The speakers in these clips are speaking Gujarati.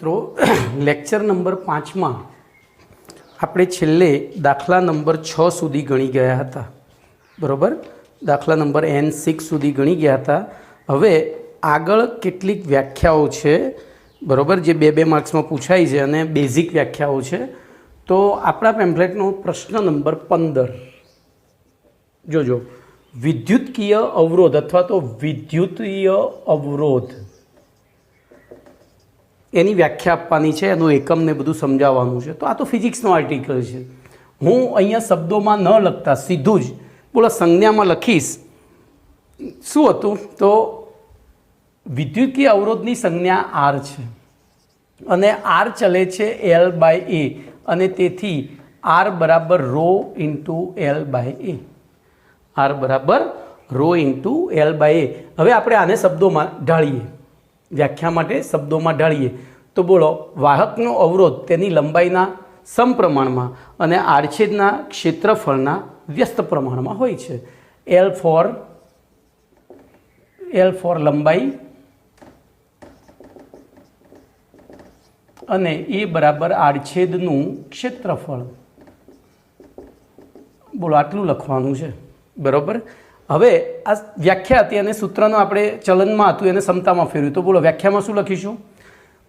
મિત્રો લેક્ચર નંબર 5 માં આપણે છેલ્લે દાખલા નંબર 6 સુધી ગણી ગયા હતા, બરાબર। દાખલા નંબર N6 સુધી ગણી ગયા હતા। હવે આગળ કેટલીક વ્યાખ્યાઓ છે, બરાબર, જે બે માર્ક્સમાં પૂછાય છે અને બેઝિક વ્યાખ્યાઓ છે। તો આપણા પેમ્ફલેટનો પ્રશ્ન નંબર 15 જોજો, વિદ્યુતકીય અવરોધ અથવા તો વિદ્યુતીય અવરોધ એની વ્યાખ્યા આપવાની છે, એનું એકમ ને બધું સમજાવવાનું છે। તો આ તો ફિઝિક્સનો આર્ટિકલ છે, હું અહીંયા શબ્દોમાં ન લખતા સીધું જ બોલો સંજ્ઞામાં લખીશ। શું હતું તો વિદ્યુતકીય અવરોધની સંજ્ઞા R છે અને R ચલે છે L/A અને તેથી R બરાબર ρ ઇન્ટુ L/A, R બરાબર ρ ઇન્ટુ L/A। હવે આપણે આને શબ્દોમાં ઢાળીએ, વ્યાખ્યા માટે શબ્દોમાં ઢાળીએ તો બોલો, વાહકનો અવરોધ તેની લંબાઈના સમપ્રમાણમાં અને આડછેદના ક્ષેત્રફળના વ્યસ્ત પ્રમાણમાં હોય છે। L ફોર લંબાઈ અને A બરાબર આડછેદનું ક્ષેત્રફળ, બોલો આટલું લખવાનું છે, બરાબર। હવે આ વ્યાખ્યા હતી અને સૂત્રનો આપણે ચલનમાં હતું એને સમતામાં ફેરવ્યું, તો બોલો વ્યાખ્યામાં શું લખીશું?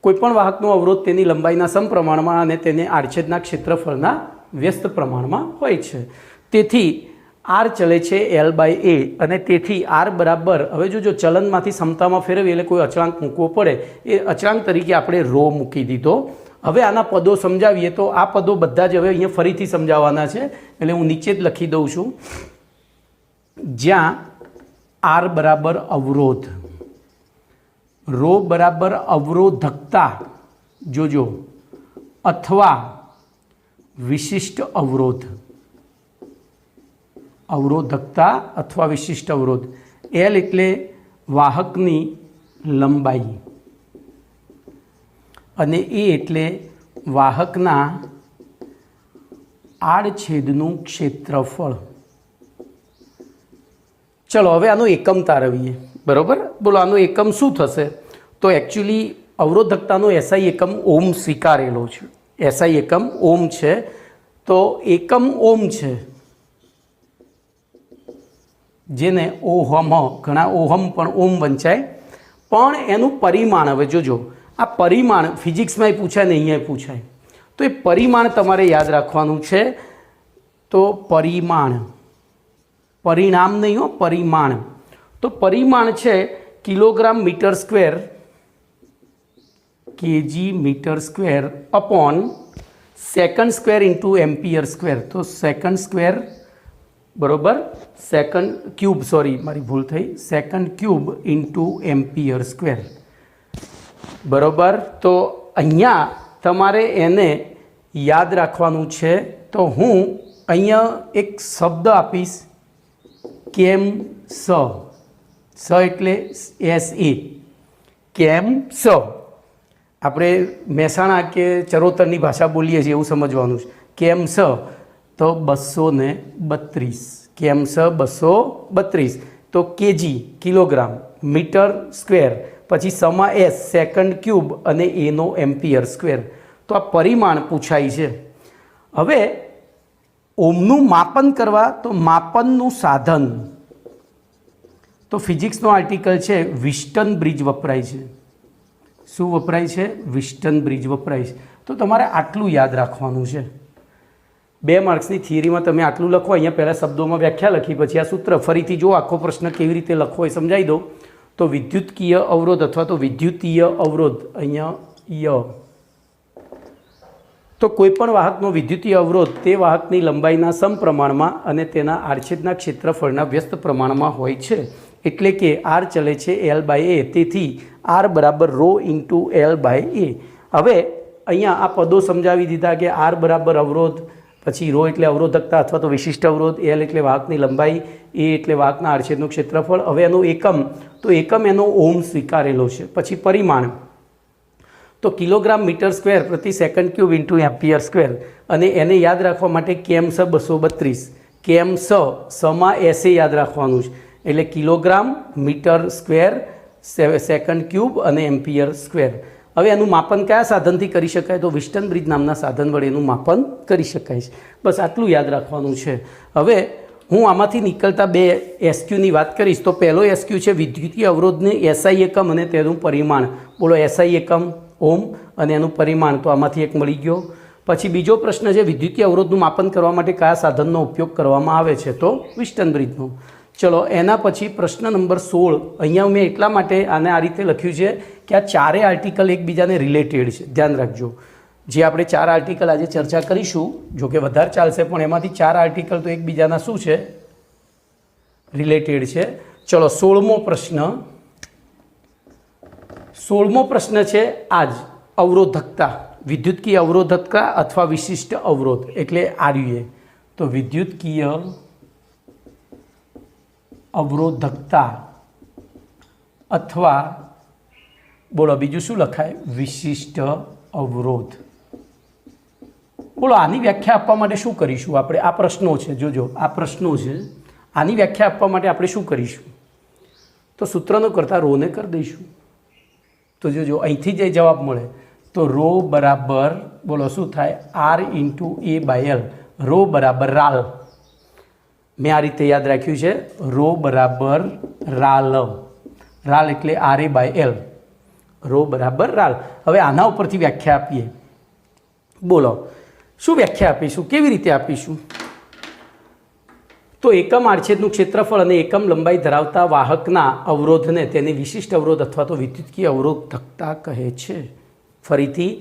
કોઈપણ વાહકનો અવરોધ તેની લંબાઈના સમપ્રમાણમાં અને તેને આડછેદના ક્ષેત્રફળના વ્યસ્ત પ્રમાણમાં હોય છે। તેથી R ચલે છે L/A અને તેથી R બરાબર, હવે જો ચલનમાંથી સમતામાં ફેરવીએ એટલે કોઈ અચળાંક મૂકવો પડે, એ અચળાંક તરીકે આપણે ρ મૂકી દીધો। હવે આના પદો સમજાવીએ તો આ પદો બધા જ હવે અહીંયા ફરીથી સમજાવવાના છે, એટલે હું નીચે જ લખી દઉં છું, જ્યાં R બરાબર અવરોધ, ρ બરાબર અવરોધકતા, જોજો, અથવા વિશિષ્ટ અવરોધ, અવરોધકતા અથવા વિશિષ્ટ અવરોધ, L એટલે વાહકની લંબાઈ અને A એટલે વાહકના આડછેદનું ક્ષેત્રફળ। ચલો હવે આનો એકમ તારવીએ, બરાબર। બોલો આનો એકમ શું થશે? તો એકચ્યુઅલી અવરોધકતાનો SI એકમ ઓમ સ્વીકારેલો છે, SI એકમ ઓમ છે, તો એકમ ઓમ છે, જેને ઓહમ, ઘણા ઓહમ પણ ઓમ વંચાય, પણ એનું પરિમાણ, હવે જોજો આ પરિમાણ ફિઝિક્સમાં પૂછાય ને અહીંયા પૂછાય, તો એ પરિમાણ તમારે યાદ રાખવાનું છે। તો પરિમાણ, પરિણામ નહીં હો, પરિમાણ, તો પરિમાણ છે kilogram metre square, KG metre square upon second square into ampere square, તો સેકન્ડ સ્ક્વેર બરાબર સેકન્ડ ક્યુબ, સોરી મારી ભૂલ થઈ, second cube into ampere square, બરાબર। તો અહીંયા તમારે એને યાદ રાખવાનું છે, તો હું અહીંયા એક શબ્દ આપીશ, કેમ સ, સ એટલે SA, કેમ સ, આપણે મહેસાણા કે ચરોતરની ભાષા બોલીએ છીએ એવું સમજવાનું છે। કેમ સ તો 232, કેમ સ 232, તો કેજી કિલોગ્રામ, મીટર સ્ક્વેર, પછી સમા S સેકન્ડ ક્યુબ અને એનો એમ્પિયર સ્ક્વેર, તો આ પરિમાણ પૂછાય છે। હવે ઓમનું માપન કરવા, તો માપનનું સાધન, તો ફિઝિક્સનો આર્ટિકલ છે, વિસ્ટન બ્રિજ વપરાય છે। શું વપરાય છે? વિસ્ટન બ્રિજ વપરાય છે। તો તમારે આટલું યાદ રાખવાનું છે। 2 માર્ક્સની થિયરીમાં તમે આટલું લખો, અહીંયા પહેલાં શબ્દોમાં વ્યાખ્યા લખી, પછી આ સૂત્ર ફરીથી જો આખો પ્રશ્ન કેવી રીતે લખવો એ સમજાવી દો। તો વિદ્યુતકીય અવરોધ અથવા તો વિદ્યુતીય અવરોધ, અહીંયા તો કોઈપણ વાહકનો વિદ્યુતીય અવરોધ તે વાહકની લંબાઈના સમપ્રમાણમાં અને તેના આડછેદના ક્ષેત્રફળના વ્યસ્ત પ્રમાણમાં હોય છે, એટલે કે R ચલે છે L/A, તેથી R બરાબર ρ ઇન્ટુ L/A। હવે અહીંયા આ પદો સમજાવી દીધા કે R બરાબર અવરોધ, પછી ρ એટલે અવરોધકતા અથવા તો વિશિષ્ટ અવરોધ, L એટલે વાહકની લંબાઈ, A એટલે વાહકના આડછેદનું ક્ષેત્રફળ। હવે એનો એકમ, તો એકમ એનો ઓમ સ્વીકારેલો છે। પછી પરિમાણ, તો કિલોગ્રામ મીટર સ્ક્વેર પ્રતિ second cube into ampere square, અને એને યાદ રાખવા માટે કેમ સ 232, કેમ સમાં SA યાદ રાખવાનું છે, એટલે kilogram metre square second cube અને એમ્પિયર સ્ક્વેર। હવે એનું માપન કયા સાધનથી કરી શકાય? તો વિસ્ટન બ્રિજ નામના સાધન વડે એનું માપન કરી શકાય છે. બસ આટલું યાદ રાખવાનું છે. હવે હું આમાંથી નીકળતા બે એસક્યુની વાત કરીશ. તો પહેલો એસક્યુ છે વિદ્યુતીય અવરોધને એસઆઈ એકમ અને તેનું પરિમાણ. બોલો એસઆઈ એકમ ઓમ અને એનું પરિમાણ. તો આમાંથી એક મળી ગયો. પછી બીજો પ્રશ્ન છે વિદ્યુતીય અવરોધનું માપન કરવા માટે કયા સાધનનો ઉપયોગ કરવામાં આવે છે? તો વિસ્ટન બ્રિજનો. ચલો એના પછી પ્રશ્ન નંબર 16. અહીંયા મેં એટલા માટે આને આ રીતે લખ્યું છે કે આ ચારેય આર્ટિકલ એકબીજાને રિલેટેડ છે. ધ્યાન રાખજો. જે આપણે 4 આર્ટિકલ આજે ચર્ચા કરીશું, જો કે વધારે ચાલશે, પણ એમાંથી 4 આર્ટિકલ તો એકબીજાના શું છે? રિલેટેડ છે. ચલો 16મો પ્રશ્ન. 16મો પ્રશ્ન છે આજ અવરોધકતા, વિદ્યુતકીય અવરોધકતા અથવા વિશિષ્ટ અવરોધ એટલે આરયુએ. તો વિદ્યુતકીય અવરોધકતા અથવા બોલો બીજું શું લખાય? વિશિષ્ટ અવરોધ. બોલો આની વ્યાખ્યા આપવા માટે શું કરીશું આપણે? આ પ્રશ્નો છે, જોજો આ પ્રશ્નો છે. આની વ્યાખ્યા આપવા માટે આપણે શું કરીશું? તો સૂત્રનો કરતાં રોને કરી દઈશું. તો જોજો અહીંથી જે જવાબ મળે તો રો બરાબર બોલો શું થાય? R into A by L. Rho બરાબર રાલ. મેં આ રીતે યાદ રાખ્યું છે. રો બરાબર રાલ. રાલ એટલે R A by L. Rho બરાબર રાલ. હવે આના ઉપરથી વ્યાખ્યા આપીએ. બોલો શું વ્યાખ્યા આપીશું? કેવી રીતે આપીશું? તો એકમ આડછેદનું ક્ષેત્રફળ અને એકમ લંબાઈ ધરાવતા વાહકના અવરોધને તેની વિશિષ્ટ અવરોધ અથવા તો વિદ્યુતકીય અવરોધકતા કહે છે. ફરીથી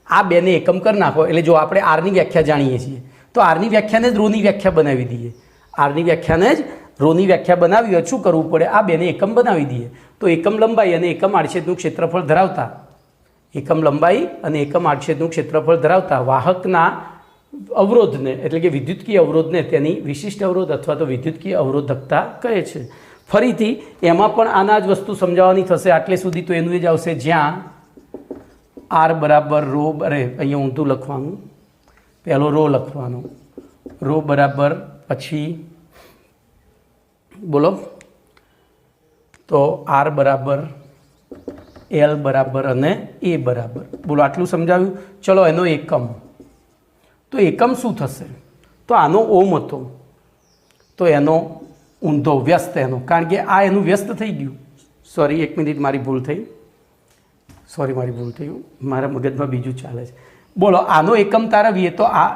આ બેને એકમ કરી નાખો એટલે જો આપણે આરની વ્યાખ્યા જાણીએ છીએ તો આરની વ્યાખ્યાને જ રોની વ્યાખ્યા બનાવી દઈએ. આરની વ્યાખ્યાને જ રોની વ્યાખ્યા બનાવી હોય શું કરવું પડે? આ બેને એકમ બનાવી દઈએ. તો એકમ લંબાઈ અને એકમ આડછેદનું ક્ષેત્રફળ ધરાવતા એકમ લંબાઈ અને એકમ આડછેદનું ક્ષેત્રફળ ધરાવતા વાહકના અવરોધને એટલે કે વિદ્યુતકીય અવરોધને તેની વિશિષ્ટ અવરોધ અથવા તો વિદ્યુતકીય અવરોધકતા કહે છે. ફરીથી એમાં પણ આના જ વસ્તુ સમજાવવાની થશે. આટલે સુધી તો એનું જ આવશે જ્યાં આર બરાબર રો, અરે અહીંયા ઊંધું લખવાનું, પહેલો રો લખવાનો, રો બરાબર પછી બોલો તો આર બરાબર એલ બરાબર અને એ બરાબર. બોલો આટલું સમજાવ્યું. ચલો એનો એકમ. તો એકમ શું થશે? તો આનો ઓમ હતો તો એનો ઊંધો વ્યસ્ત એનો, કારણ કે આ એનું વ્યસ્ત થઈ ગયું. સોરી 1 મિનિટ મારી ભૂલ થઈ. મારા મગજમાં બીજું ચાલે છે. બોલો આનો એકમ તારવીએ તો આ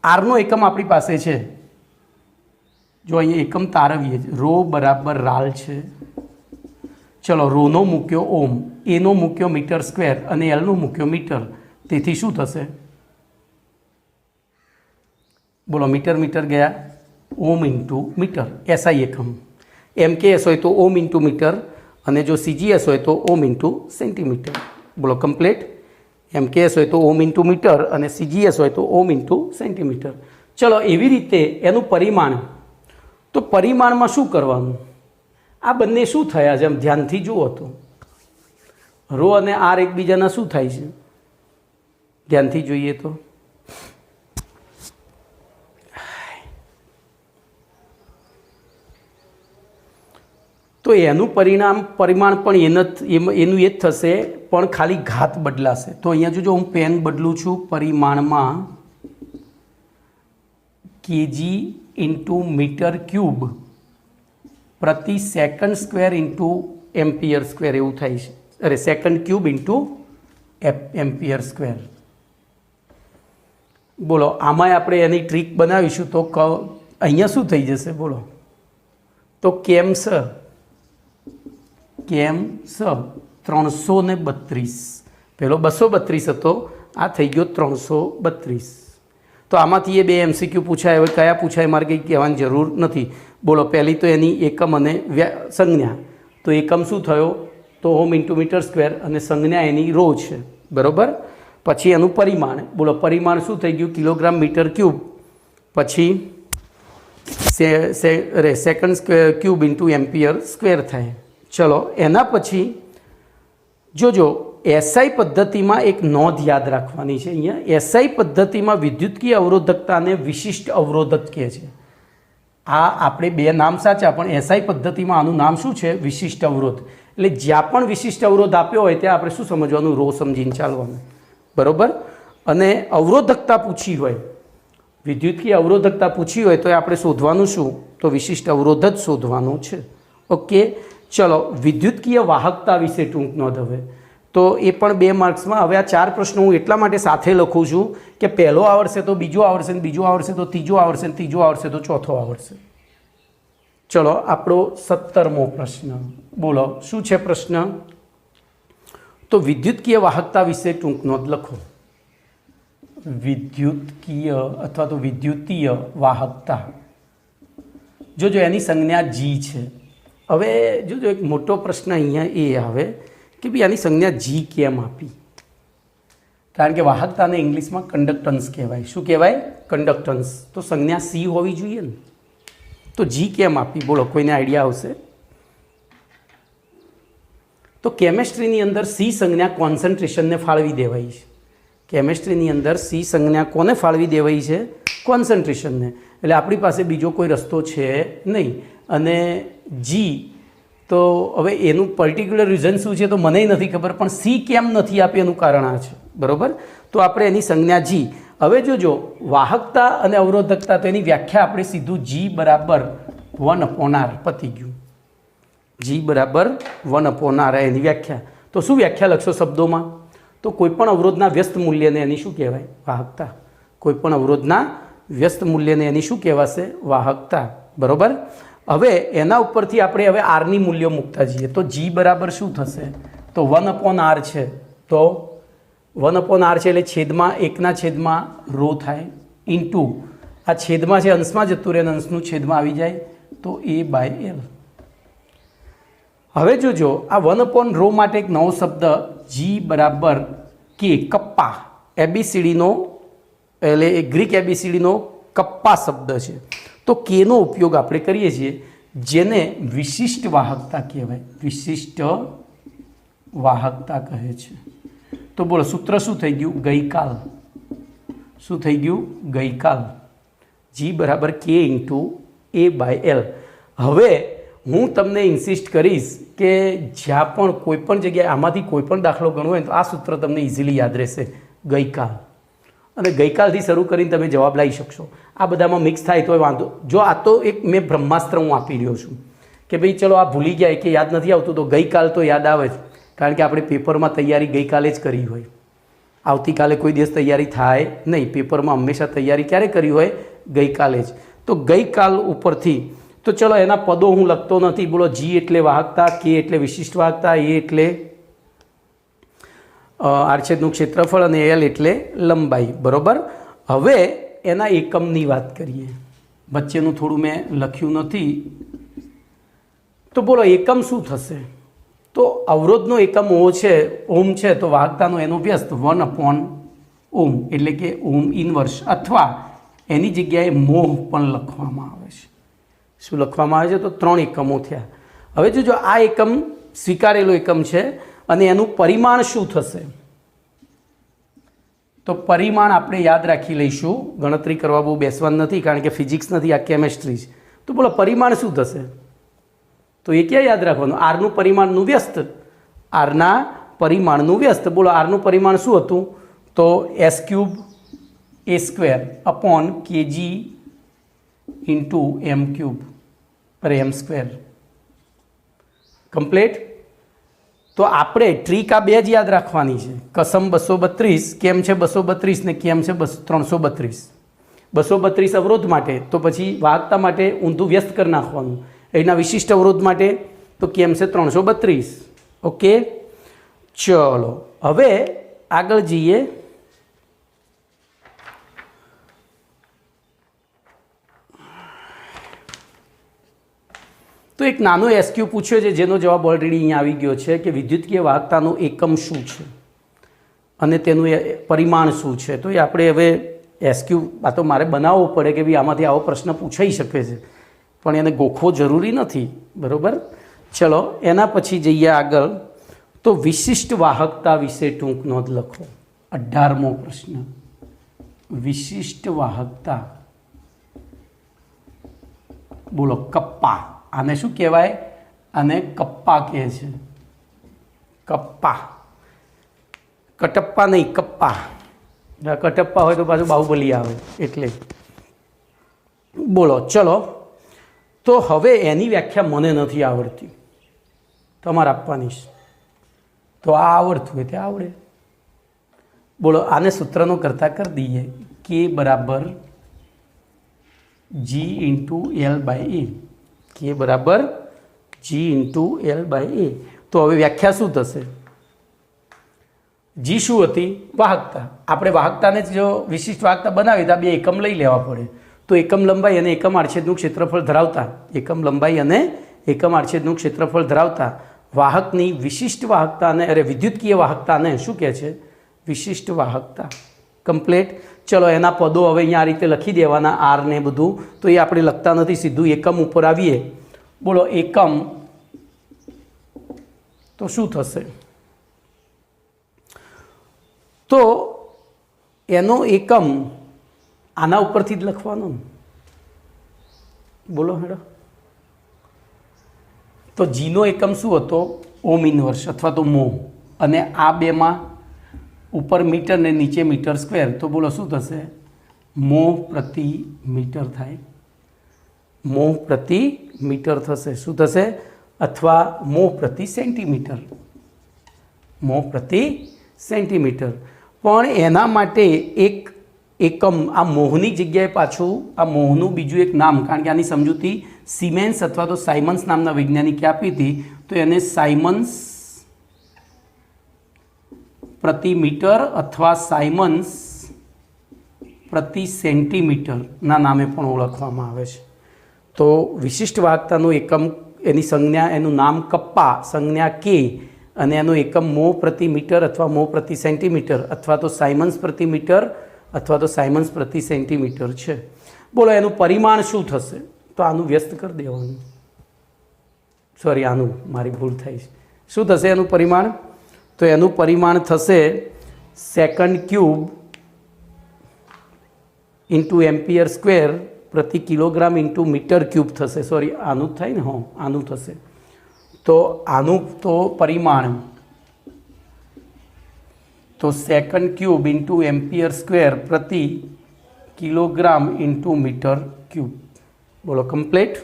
આરનો એકમ આપણી પાસે છે. જો અહીંયા એકમ તારવીએ રો બરાબર રાલ છે. ચલો રોનો મૂક્યો ઓમ, એનો મૂક્યો મીટર સ્ક્વેર અને એલનો મૂક્યો મીટર. તેથી શું થશે? બોલો મીટર મીટર ગયા, ઓમ ઇન્ટુ મીટર. એસઆઈ એકમ. એમ કે એસ હોય તો ઓમ ઇન્ટુ મીટર અને જો સીજીએસ હોય તો ઓમ ઇન્ટુ સેન્ટીમીટર. બોલો કમ્પ્લીટ. એમ કે એસ હોય તો ઓમ ઇન્ટુ મીટર અને સીજીએસ હોય તો ઓમ ઇન્ટુ સેન્ટીમીટર. ચલો એવી રીતે એનું પરિમાણ. તો પરિમાણમાં શું કરવાનું? આ બંને શું થયા છે એમ ધ્યાનથી જુઓ તો રો અને આર એકબીજાના શું થાય છે? ધ્યાનથી જોઈએ તો એનું પરિમાણ પણ એનું એ જ થશે, પણ ખાલી ઘાત બદલાશે. તો અહીંયા જોજો હું પેન બદલું છું. પરિમાણમાં કેજી ઇન્ટુ મીટર ક્યુબ પ્રતિ second square into ampere square એવું થાય છે. અરે second cube into ampere square. બોલો આમાં આપણે એની ટ્રીક બનાવીશું તો અહીંયા શું થઈ જશે? બોલો તો કેમ સ 332. પેલો 232 હતો, આ થઈ ગયો 332. તો આમાંથી એ બે MCQ પૂછાય. હવે કયા પૂછાય મારે કંઈ કહેવાની જરૂર નથી. બોલો પહેલી તો એની એકમ અને સંજ્ઞા. તો એકમ શું થયો? તો ઓમ ઇન્ટુ મીટર સ્ક્વેર અને સંજ્ઞા એની રો છે, બરાબર. પછી એનું પરિમાણ. બોલો પરિમાણ શું થઈ ગયું? Kilogram metre cube. પછી second square cube into ampere square થાય. ચલો એના પછી જોજો એસઆઈ પદ્ધતિમાં એક નોંધ યાદ રાખવાની છે. અહીંયા એસઆઈ પદ્ધતિમાં વિદ્યુતકીય અવરોધકતાને વિશિષ્ટ અવરોધક કહે છે. આ આપણે બે નામ સાચા, પણ એસઆઈ પદ્ધતિમાં આનું નામ શું છે? વિશિષ્ટ અવરોધ. એટલે જ્યાં પણ વિશિષ્ટ અવરોધ આપ્યો હોય ત્યાં આપણે શું સમજવાનું, રો સમજીને ચાલવાનું, બરાબર. અને અવરોધકતા પૂછી હોય, વિદ્યુતકીય અવરોધકતા પૂછી હોય તો આપણે શોધવાનું શું, તો વિશિષ્ટ અવરોધ જ શોધવાનું છે. ઓકે, ચલો વિદ્યુતકીય વાહકતા વિશે ટૂંક નોંધ. હવે તો એ પણ 2 માર્ક્સમાં. હવે આ 4 પ્રશ્નો હું એટલા માટે સાથે લખું છું કે પહેલો આવડશે તો બીજો આવડશે, ને બીજો આવડશે તો ત્રીજો આવડશે, ને ત્રીજો આવડશે તો ચોથો આવડશે. ચલો આપણો 17મો પ્રશ્ન, બોલો શું છે પ્રશ્ન, તો વિદ્યુતકીય વાહકતા વિશે ટૂંક નોંધ લખો. વિદ્યુતકીય અથવા તો વિદ્યુતીય વાહકતા, જોજો એની સંજ્ઞા જી છે. હવે જોજો એક મોટો પ્રશ્ન અહીંયા એ આવે કે ભાઈ આની સંજ્ઞા જી કેમ આપી, કારણ કે વાહકતાને ઇંગ્લિશમાં કંડક્ટન્સ કહેવાય. શું કહેવાય, કંડક્ટન્સ. તો સંજ્ઞા સી હોવી જોઈએ ને, તો જી કેમ આપી, બોલો કોઈને આઈડિયા આવશે? તો કેમેસ્ટ્રીની અંદર સી સંજ્ઞા કોન્સન્ટ્રેશનને ફાળવી દેવાય છે. કેમેસ્ટ્રીની અંદર સી સંજ્ઞા કોને ફાળવી દેવાય છે, કોન્સન્ટ્રેશનને. એટલે આપણી પાસે બીજો કોઈ રસ્તો છે નહીં. અને જી તો હવે એનું પર્ટિક્યુલર રીઝન શું છે તો મને નથી ખબર, પણ સી કેમ નથી આપી એનું કારણ આ છે, બરાબર. તો આપણે એની સંજ્ઞા જી. હવે જોજો વાહકતા અને અવરોધકતા, તો એની વ્યાખ્યા આપણે સીધું જી બરાબર 1/r પતી ગયું. જી બરાબર 1/r એની વ્યાખ્યા. તો શું વ્યાખ્યા લખશો શબ્દોમાં, તો કોઈપણ અવરોધના વ્યસ્ત મૂલ્યને એની શું કહેવાય, વાહકતા. કોઈપણ અવરોધના વ્યસ્ત મૂલ્યને એની શું કહેવાશે, વાહકતા, બરાબર. હવે એના ઉપરથી આપણે હવે આરની મૂલ્યો મૂકતા જઈએ તો જી બરાબર શું થશે, તો 1/r છે. તો 1/r છે એટલે છેદમાં 1/ρ થાય, ઇન્ટુ આ છેદમાં છે અંશમાં જતું રહે, અંશનું છેદમાં આવી જાય તો a/l. હવે જોજો આ 1/ρ માટે એક નવો શબ્દ જી બરાબર કે, કપ્પા. એબીસીડીનો એટલે એ ગ્રીક એબીસીડીનો કપ્પા શબ્દ છે. તો કેનો ઉપયોગ આપણે કરીએ છીએ, જેને વિશિષ્ટ વાહકતા કહેવાય, વિશિષ્ટ વાહકતા કહે છે. તો બોલો સૂત્ર શું થઈ ગયું, ગઈકાલ. શું થઈ ગયું, ગઈકાલ. જી બરાબર કે ઇન્ટુ a/l. હવે હું તમને ઇન્સિસ્ટ કરીશ કે જ્યાં પણ કોઈ પણ જગ્યાએ આમાંથી કોઈ પણ દાખલો ગણવો હોય તો આ સૂત્ર તમને ઇઝીલી યાદ રહેશે, ગઈકાલ. અને ગઈકાલથી શરૂ કરીને તમે જવાબ લાવી શકશો. આ બધામાં મિક્સ થાય તો વાંધો. જો આ તો એક મેં બ્રહ્માસ્ત્ર હું આપી રહ્યો છું કે ભાઈ ચલો આ ભૂલી ગયા કે યાદ નથી આવતું તો ગઈકાલ તો યાદ આવે જ, કારણ કે આપણે પેપરમાં તૈયારી ગઈકાલે જ કરી હોય. આવતીકાલે કોઈ દિવસ તૈયારી થાય નહીં. પેપરમાં હંમેશા તૈયારી ક્યારે કરી હોય, ગઈકાલે જ. તો ગઈકાલ ઉપરથી તો ચલો એના પદો હું લખતો નથી. બોલો જી એટલે વાહકતા, કે એટલે વિશિષ્ટ વાહકતા, એ એટલે આડછેદનું ક્ષેત્રફળ અને એલ એટલે લંબાઈ, બરાબર. હવે એના એકમની વાત કરીએ. વચ્ચેનું થોડું મેં લખ્યું નથી. તો બોલો એકમ શું થશે, તો અવરોધનો એકમ ઓમ છે તો વાહકતાનો એનો વ્યસ્ત 1/ઓમ એટલે કે ઓમ ઇનવર્સ, અથવા એની જગ્યાએ મોહ પણ લખવામાં આવે છે. શું લખવામાં આવે છે, તો 3 એકમો થયા. હવે જો આ એકમ સ્વીકારેલો એકમ છે અને એનું પરિમાણ શું થશે, તો પરિમાણ આપણે યાદ રાખી લઈશું. ગણતરી કરવા બહુ બેસવાનું નથી કારણ કે ફિઝિક્સ નથી, આ કેમેસ્ટ્રી છે. તો બોલો પરિમાણ શું થશે, તો એ ક્યાં યાદ રાખવાનું, આરનું પરિમાણનું વ્યસ્ત. આરના પરિમાણનું વ્યસ્ત. બોલો આરનું પરિમાણ શું હતું, તો s³a²/kg ઇન્ટુ m³ પર m². કમ્પ્લીટ. તો આપણે ટ્રીક આ 2 જ યાદ રાખવાની છે, કસમ 232, કેમ છે 232 ને કેમ છે 332. 232 અવરોધ માટે, તો પછી વાહકતા માટે ઊંધું વ્યસ્ત કરી નાખવાનું. એના વિશિષ્ટ અવરોધ માટે તો કેમ છે 332. ઓકે, ચલો હવે આગળ જઈએ. તો એક નાનો એસક્યુ પૂછ્યો છે જેનો જવાબ ઓલરેડી અહીંયા આવી ગયો છે કે વિદ્યુતકીય વાહકતાનો એકમ શું છે અને તેનું પરિમાણ શું છે. તો એ આપણે હવે એસક્યુ આ તો મારે બનાવવો પડે કે ભાઈ આમાંથી આવો પ્રશ્ન પૂછાઈ શકે છે, પણ એને ગોખવો જરૂરી નથી, બરાબર. ચલો એના પછી જઈએ આગળ. તો વિશિષ્ટ વાહકતા વિશે ટૂંક નોંધ લખો. 18મો પ્રશ્ન, વિશિષ્ટ વાહકતા. બોલો કપ્પા. આને શું કહેવાય, આને કપ્પા કહે છે. કપ્પા, કટપ્પા નહીં કપ્પા, કટપ્પા હોય તો પાછું બાહુબલી આવે એટલે. બોલો ચલો, તો હવે એની વ્યાખ્યા મને નથી આવડતી, તમારે આપવાની છે. તો આ આવડતું હોય તે આવડે. બોલો આને સૂત્રનો કરતા કરી દઈએ. કે બરાબર જી ઇન્ટુ એલ બાય એ, કે બરાબર જી ઇન્ટુ એલ બાય એ. તો હવે વ્યાખ્યા શું થશે? જી શું હતી? વાહકતા. આપણે વાહકતાને જ જો વિશિષ્ટ વાહકતા બનાવી તો બે એકમ લઈ લેવા પડે. તો એકમ લંબાઈ અને એકમ આડછેદનું ક્ષેત્રફળ ધરાવતા, એકમ લંબાઈ અને એકમ આડછેદનું ક્ષેત્રફળ ધરાવતા વાહકની વિશિષ્ટ વાહકતાને, અરે વિદ્યુતકીય વાહકતાને શું કહે છે? વિશિષ્ટ વાહકતા. કમ્પ્લીટ. ચલો એના પદો હવે અહીંયા આ રીતે લખી દેવાના, આર ને બધું. તો એ આપણે લખતા નથી, સીધું એકમ ઉપર આવીએ. બોલો એકમ તો શું થશે? તો એનો એકમ આના ઉપરથી જ લખવાનો. બોલો હેડો. તો જીનો એકમ શું હતો? ઓમ ઇનવર્સ અથવા તો મો. અને આ બેમાં ઉપર મીટર ને નીચે મીટર સ્ક્વેર. તો બોલો શું થશે? મો પ્રતિ મીટર થાય. મો પ્રતિ મીટર થશે. શું થશે? અથવા મો પ્રતિ સેન્ટીમીટર. મો પ્રતિ સેન્ટીમીટર. પણ એના માટે એક એકમ, આ મોહની જગ્યાએ પાછું આ મોહનું બીજું એક નામ, કારણ કે આની સમજૂતી સિમેન્સ અથવા તો સાયમન્સ નામના વૈજ્ઞાનિકે આપી હતી. તો એને સાયમન્સ પ્રતિ મીટર અથવા સાયમન્સ પ્રતિ સેન્ટીમીટરના નામે પણ ઓળખવામાં આવે છે. તો વિશિષ્ટ વાહકતાનું એકમ, એની સંજ્ઞા, એનું નામ કપ્પા, સંજ્ઞા કે, અને એનો એકમ મો પ્રતિ મીટર અથવા મો પ્રતિ સેન્ટીમીટર અથવા તો સાયમન્સ પ્રતિ મીટર અથવા તો સાયમન્સ પ્રતિ સેન્ટીમીટર છે. બોલો એનું પરિમાણ શું થશે? તો આનું વ્યસ્ત કરી દેવાનું. સોરી, આનું મારી ભૂલ થઈ છે. શું થશે એનું પરિમાણ? તો એનું પરિમાણ થશે second cube into ampere square પ્રતિ કિલોગ્રામ ઇન્ટુ મીટર ક્યુબ થશે. સોરી, આનું જ થાય ને? હા, આનું થશે. તો આનું તો પરિમાણ તો second cube into ampere square પ્રતિ કિલોગ્રામ ઇન્ટુ મીટર ક્યુબ. બોલો કમ્પ્લીટ.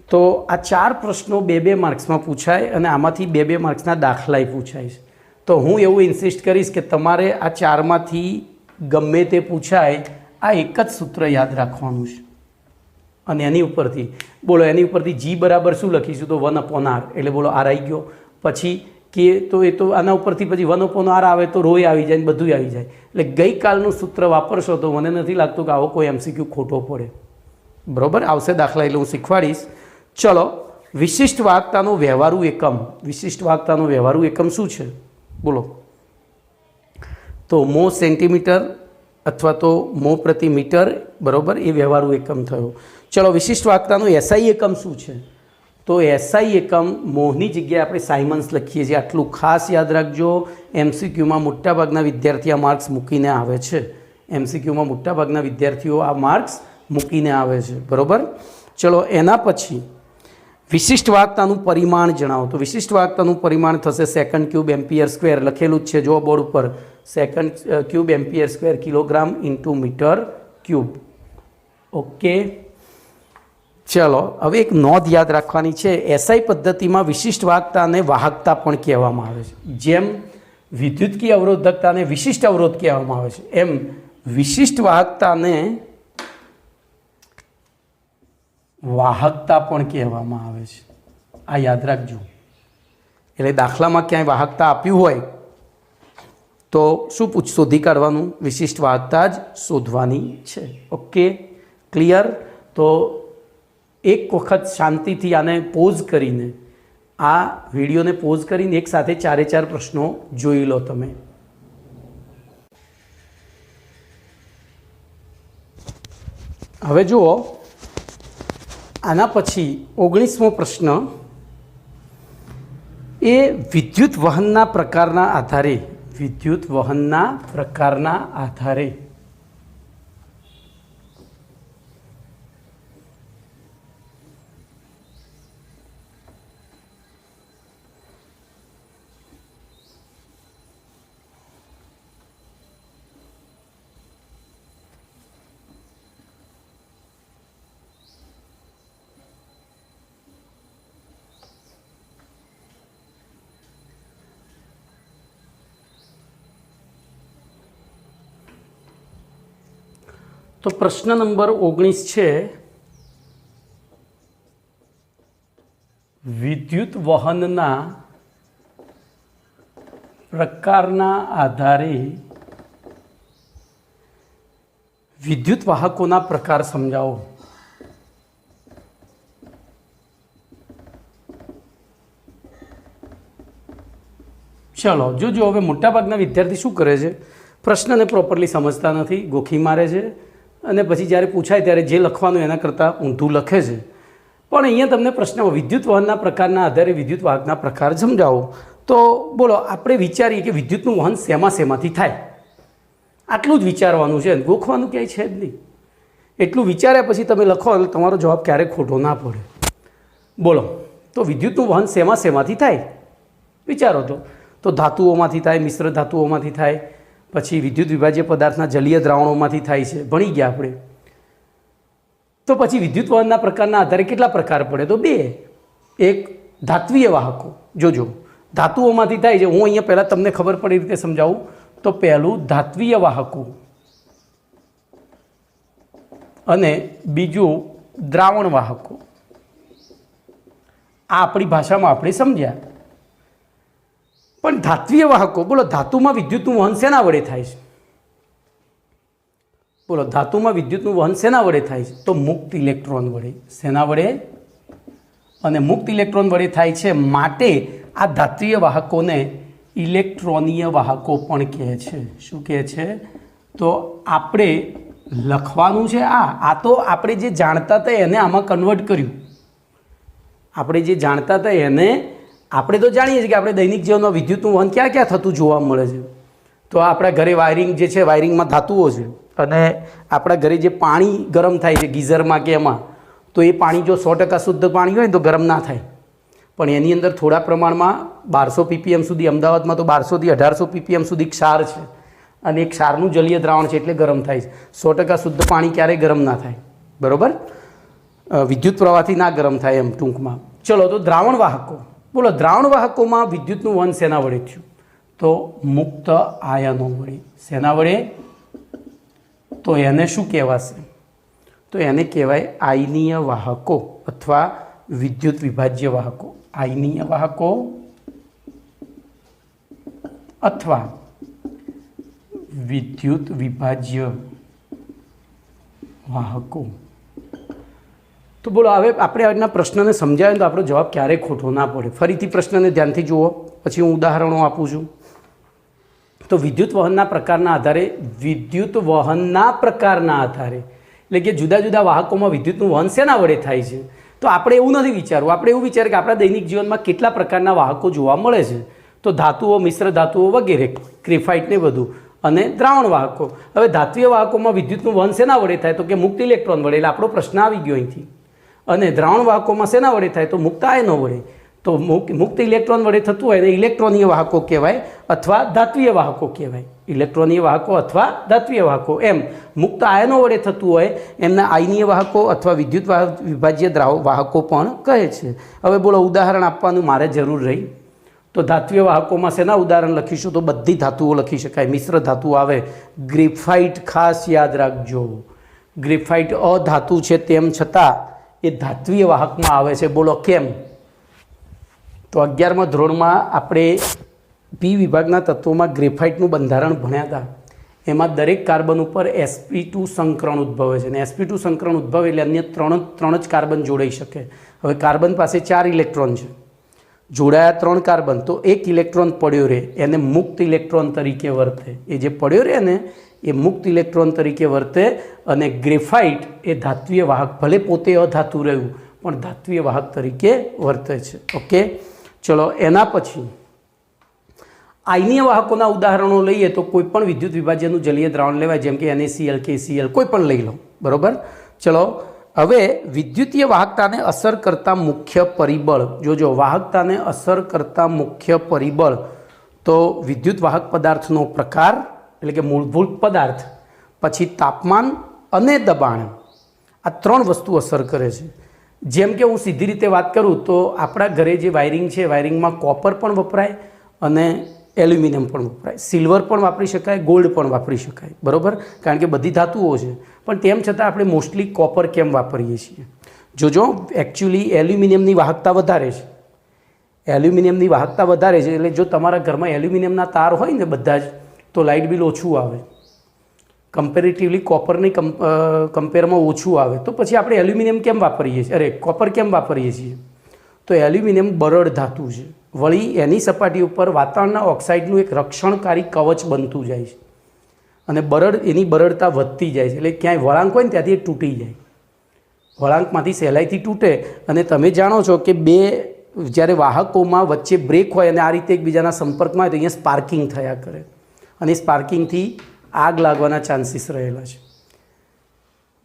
તો આ 4 પ્રશ્નો 2-2 માર્ક્સમાં પૂછાય અને આમાંથી 2-2 માર્ક્સના દાખલાય પૂછાય છે. તો હું એવું ઇન્સિસ્ટ કરીશ કે તમારે આ 4માંથી ગમે તે પૂછાય, આ એક જ સૂત્ર યાદ રાખવાનું છે. અને એની ઉપરથી બોલો, એની ઉપરથી જી બરાબર શું લખીશું? તો 1/r. એટલે બોલો આર આવી ગયો. પછી કે તો એ તો આના ઉપરથી પછી 1/r આવે તો રોય આવી જાય ને બધું આવી જાય. એટલે ગઈકાલનું સૂત્ર વાપરશો તો મને નથી લાગતું કે આવો કોઈ MCQ ખોટો પડે. બરાબર આવશે દાખલા, એટલે હું શીખવાડીશ. ચલો, વિશિષ્ટ વાહકતાનો વ્યવહારુ એકમ. વિશિષ્ટ વાહકતાનો વ્યવહારુ એકમ શું છે? બોલો. તો મો સેન્ટીમીટર અથવા તો મો પ્રતિ મીટર. બરાબર, એ વ્યવહારુ એકમ થયો. ચલો, વિશિષ્ટ વાહકતાનો એસઆઈ એકમ શું છે? તો એસઆઈ એકમ મોહની જગ્યાએ આપણે સાયમન્સ લખીએ છીએ. આટલું ખાસ યાદ રાખજો. MCQમાં મોટાભાગના વિદ્યાર્થી આ માર્ક્સ મૂકીને આવે છે. MCQમાં મોટાભાગના વિદ્યાર્થીઓ આ માર્ક્સ મૂકીને આવે છે. બરાબર. ચલો, એના પછી વિશિષ્ટ વાહકતાનું પરિમાણ જણાવો. તો વિશિષ્ટ વાહકતાનું પરિમાણ થશે સેકન્ડ ક્યુબ એમ્પિયર સ્ક્વેર. લખેલું જ છે જો બોર્ડ ઉપર, second cube ampere square kilogram into metre cube. Okay. ચલો, હવે એક નોંધ યાદ રાખવાની છે. એસઆઈ પદ્ધતિમાં વિશિષ્ટ વાહકતાને વાહકતા પણ કહેવામાં આવે છે. જેમ વિદ્યુતકીય અવરોધકતાને વિશિષ્ટ અવરોધ કહેવામાં આવે છે, એમ વિશિષ્ટ વાહકતાને વાહકતા પણ કહેવામાં આવે છે. આ યાદ રાખજો. એટલે દાખલામાં ક્યાંય વાહકતા આપ્યું હોય તો શું શોધી કાઢવાનું? વિશિષ્ટ વાહકતા જ શોધવાની છે. Okay, clear? તો એક વખત શાંતિથી આને પોઝ કરીને, આ વિડીયોને પોઝ કરીને એક સાથે 4 પ્રશ્નો જોઈ લો તમે. હવે જુઓ, આના પછી 19મો પ્રશ્ન એ વિદ્યુત વહનના પ્રકારના આધારે તો પ્રશ્ન નંબર 19 છે, વિદ્યુત વહનના પ્રકારના આધારે વિદ્યુત વાહકોના પ્રકાર સમજાવો. ચલો જોજો, હવે મોટાભાગના વિદ્યાર્થી શું કરે છે, પ્રશ્નને પ્રોપરલી સમજતા નથી, ગોખી મારે છે અને પછી જ્યારે પૂછાય ત્યારે જે લખવાનું એના કરતાં ઊંધું લખે છે. પણ અહીંયા તમને પ્રશ્નમાં વિદ્યુત વહનના પ્રકારના આધારે વિદ્યુત વાહકના પ્રકાર સમજાવો. તો બોલો, આપણે વિચારીએ કે વિદ્યુતનું વહન શેમાંથી થાય, આટલું જ વિચારવાનું છે, ગોખવાનું ક્યાંય છે જ નહીં. એટલું વિચાર્યા પછી તમે લખો એટલે તમારો જવાબ ક્યારેય ખોટો ના પડે. બોલો, તો વિદ્યુતનું વહન શેમાંથી થાય વિચારો. તો ધાતુઓમાંથી થાય, મિશ્ર ધાતુઓમાંથી થાય, પછી વિદ્યુત વિભાજ્ય પદાર્થના જલીય દ્રાવણોમાંથી થાય છે, ભણી ગયા આપણે. તો પછી વિદ્યુત વહનના પ્રકારના આધારે કેટલા પ્રકાર પડે? તો 2. એક ધાત્વીય વાહકો, જોજો ધાતુઓમાંથી થાય છે. હું અહીંયા પહેલાં તમને ખબર પડી રીતે સમજાવું. તો પહેલું ધાત્વીય વાહકો અને બીજું દ્રાવણ વાહકો. આ આપણી ભાષામાં આપણે સમજ્યા. પણ ધાત્વીય વાહકો, બોલો ધાતુમાં વિદ્યુતનું વહન શેના વડે થાય છે? બોલો, ધાતુમાં વિદ્યુતનું વહન શેના વડે થાય છે? તો મુક્ત ઇલેક્ટ્રોન વડે. શેના વડે? અને મુક્ત ઇલેક્ટ્રોન વડે થાય છે. માટે આ ધાત્વીય વાહકોને ઇલેક્ટ્રોનીય વાહકો પણ કહે છે. શું કહે છે? તો આપણે લખવાનું છે આ તો આપણે જે જાણતા હતા એને આમાં કન્વર્ટ કર્યું. આપણે જે જાણતા હતા એને આપણે તો જાણીએ છીએ કે આપણે દૈનિક જીવનમાં વિદ્યુતનું વહન ક્યાં ક્યાં થતું જોવા મળે છે. તો આપણા ઘરે વાયરિંગ જે છે, વાયરિંગમાં ધાતુઓ છે. અને આપણા ઘરે જે પાણી ગરમ થાય છે ગીઝરમાં કે એમાં, તો એ પાણી જો 100% શુદ્ધ પાણી હોય ને તો ગરમ ના થાય. પણ એની અંદર થોડા પ્રમાણમાં 1200 ppm સુધી, અમદાવાદમાં તો 1200 થી 1800 ppm સુધી ક્ષાર છે. અને એ ક્ષારનું જલીય દ્રાવણ છે એટલે ગરમ થાય છે. 100% શુદ્ધ પાણી ક્યારેય ગરમ ના થાય, બરાબર? વિદ્યુત પ્રવાહથી ના ગરમ થાય એમ ટૂંકમાં. ચલો, તો દ્રાવણ વાહકો. બોલો, દ્રાવણ વાહકોમાં વિદ્યુતનું વહન શેના વડે થયું? તો મુક્ત આયનો વડે. શેના વડે? તો એને શું કહેવાશે? તો એને કહેવાય આયનીય વાહકો અથવા વિદ્યુત વિભાજ્ય વાહકો. આયનીય વાહકો અથવા વિદ્યુત વિભાજ્ય વાહકો. તો બોલો, હવે આપણે આજના પ્રશ્નને સમજાવીએ તો આપણો જવાબ ક્યારેય ખોટો ના પડે. ફરીથી પ્રશ્નને ધ્યાનથી જુઓ, પછી હું ઉદાહરણો આપું છું. તો વિદ્યુત વહનના પ્રકારના આધારે એટલે કે જુદા જુદા વાહકોમાં વિદ્યુતનું વહન શેના વડે થાય છે? તો આપણે એવું નથી વિચારવું. આપણે એવું વિચારીએ કે આપણા દૈનિક જીવનમાં કેટલા પ્રકારના વાહકો જોવા મળે છે. તો ધાતુઓ, મિશ્ર ધાતુઓ વગેરે, ગ્રેફાઇટ ને બધું, અને દ્રાવણ વાહકો. હવે ધાત્વીય વાહકોમાં વિદ્યુતનું વહન શેના વડે થાય? તો કે મુક્ત ઇલેક્ટ્રોન વડે. એટલે આપણો પ્રશ્ન આવી ગયો અહીંથી. અને દ્રાવણ વાહકોમાં શેના વડે થાય? તો મુક્ત આયનો વડે. તો મુક્ત ઇલેક્ટ્રોન વડે થતું હોય એને ઇલેક્ટ્રોનીય વાહકો કહેવાય અથવા ધાત્વીય વાહકો કહેવાય. ઇલેક્ટ્રોનીય વાહકો અથવા ધાત્વીય વાહકો. એમ મુક્ત આયનો વડે થતું હોય એમને આયનીય વાહકો અથવા વિદ્યુત વિભાજ્ય વાહકો પણ કહે છે. હવે બોલો, ઉદાહરણ આપવાનું મારે જરૂર રહી. તો ધાત્વીય વાહકોમાં શેના ઉદાહરણ લખીશું? તો બધી ધાતુઓ લખી શકાય. મિશ્ર ધાતુ આવે, ગ્રેફાઇટ ખાસ યાદ રાખજો. ગ્રેફાઇટ અધાતુ છે તેમ છતાં એ ધાત્વીય વાહકમાં આવે છે. બોલો કેમ? તો 11મા ધોરણમાં આપણે પી વિભાગના તત્વોમાં ગ્રેફાઇટનું બંધારણ ભણ્યા હતા. એમાં દરેક કાર્બન ઉપર sp2 સંકરણ ઉદ્ભવે છે. અને sp2 સંકરણ ઉદ્ભવે એટલે અન્ય ત્રણ જ કાર્બન જોડાઈ શકે. હવે કાર્બન પાસે 4 ઇલેક્ટ્રોન છે, જોડાયા 3 કાર્બન, તો 1 ઇલેક્ટ્રોન પડ્યો રહે, એને મુક્ત ઇલેક્ટ્રોન તરીકે વર્તે. એ જે પડ્યો રહે ને એ મુક્ત ઇલેક્ટ્રોન તરીકે વર્તે. અને ગ્રેફાઇટ એ ધાત્વીય વાહક, ભલે પોતે અધાતુ રહ્યું પણ ધાત્વીય વાહક તરીકે વર્તે છે. ઓકે, ચલો એના પછી આયનીય વાહકોના ઉદાહરણો લઈએ તો કોઈ પણ વિદ્યુત વિભાજ્યનું જલીય દ્રાવણ લેવાય, જેમ કે NaCl, KCl, કોઈ પણ લઈ લો, બરાબર? ચલો, હવે વિદ્યુતીય વાહકતાને અસર કરતા મુખ્ય પરિબળ. જોજો, વાહકતાને અસર કરતા મુખ્ય પરિબળ તો વિદ્યુત વાહક પદાર્થનો પ્રકાર એટલે કે મૂળભૂત પદાર્થ, પછી તાપમાન અને દબાણ. આ 3 વસ્તુ અસર કરે છે. જેમ કે હું સીધી રીતે વાત કરું તો આપણા ઘરે જે વાયરિંગ છે, વાયરિંગમાં કોપર પણ વપરાય અને એલ્યુમિનિયમ પણ વપરાય, સિલ્વર પણ વાપરી શકાય, ગોલ્ડ પણ વાપરી શકાય, બરાબર, કારણ કે બધી ધાતુઓ છે. પણ તેમ છતાં આપણે મોસ્ટલી કોપર કેમ વાપરીએ છીએ? જોજો, એકચ્યુઅલી એલ્યુમિનિયમની વાહકતા વધારે છે. એલ્યુમિનિયમની વાહકતા વધારે છે એટલે જો તમારા ઘરમાં એલ્યુમિનિયમના તાર હોય ને બધા જ, તો લાઇટ બિલ ઓછું આવે, કમ્પેરેટિવલી કોપરની કમ્પેરમાં ઓછું આવે. તો પછી આપણે એલ્યુમિનિયમ કેમ વાપરીએ છીએ, અરે કોપર કેમ વાપરીએ છીએ? તો એલ્યુમિનિયમ બરડ ધાતુ છે, વળી એની સપાટી ઉપર વાતાવરણના ઓક્સાઇડનું એક રક્ષણકારી કવચ બનતું જાય છે અને એની બરડતા વધતી જાય છે. એટલે ક્યાંય વળાંક હોય ને ત્યાંથી એ તૂટી જાય, વળાંકમાંથી સહેલાઈથી તૂટે. અને તમે જાણો છો કે જ્યારે વાહકોમાં વચ્ચે બ્રેક હોય અને આ રીતે એકબીજાના સંપર્કમાં હોય તો અહીંયા સ્પાર્કિંગ થયા કરે અને સ્પાર્કિંગથી આગ લાગવાના ચાન્સીસ રહેલા છે,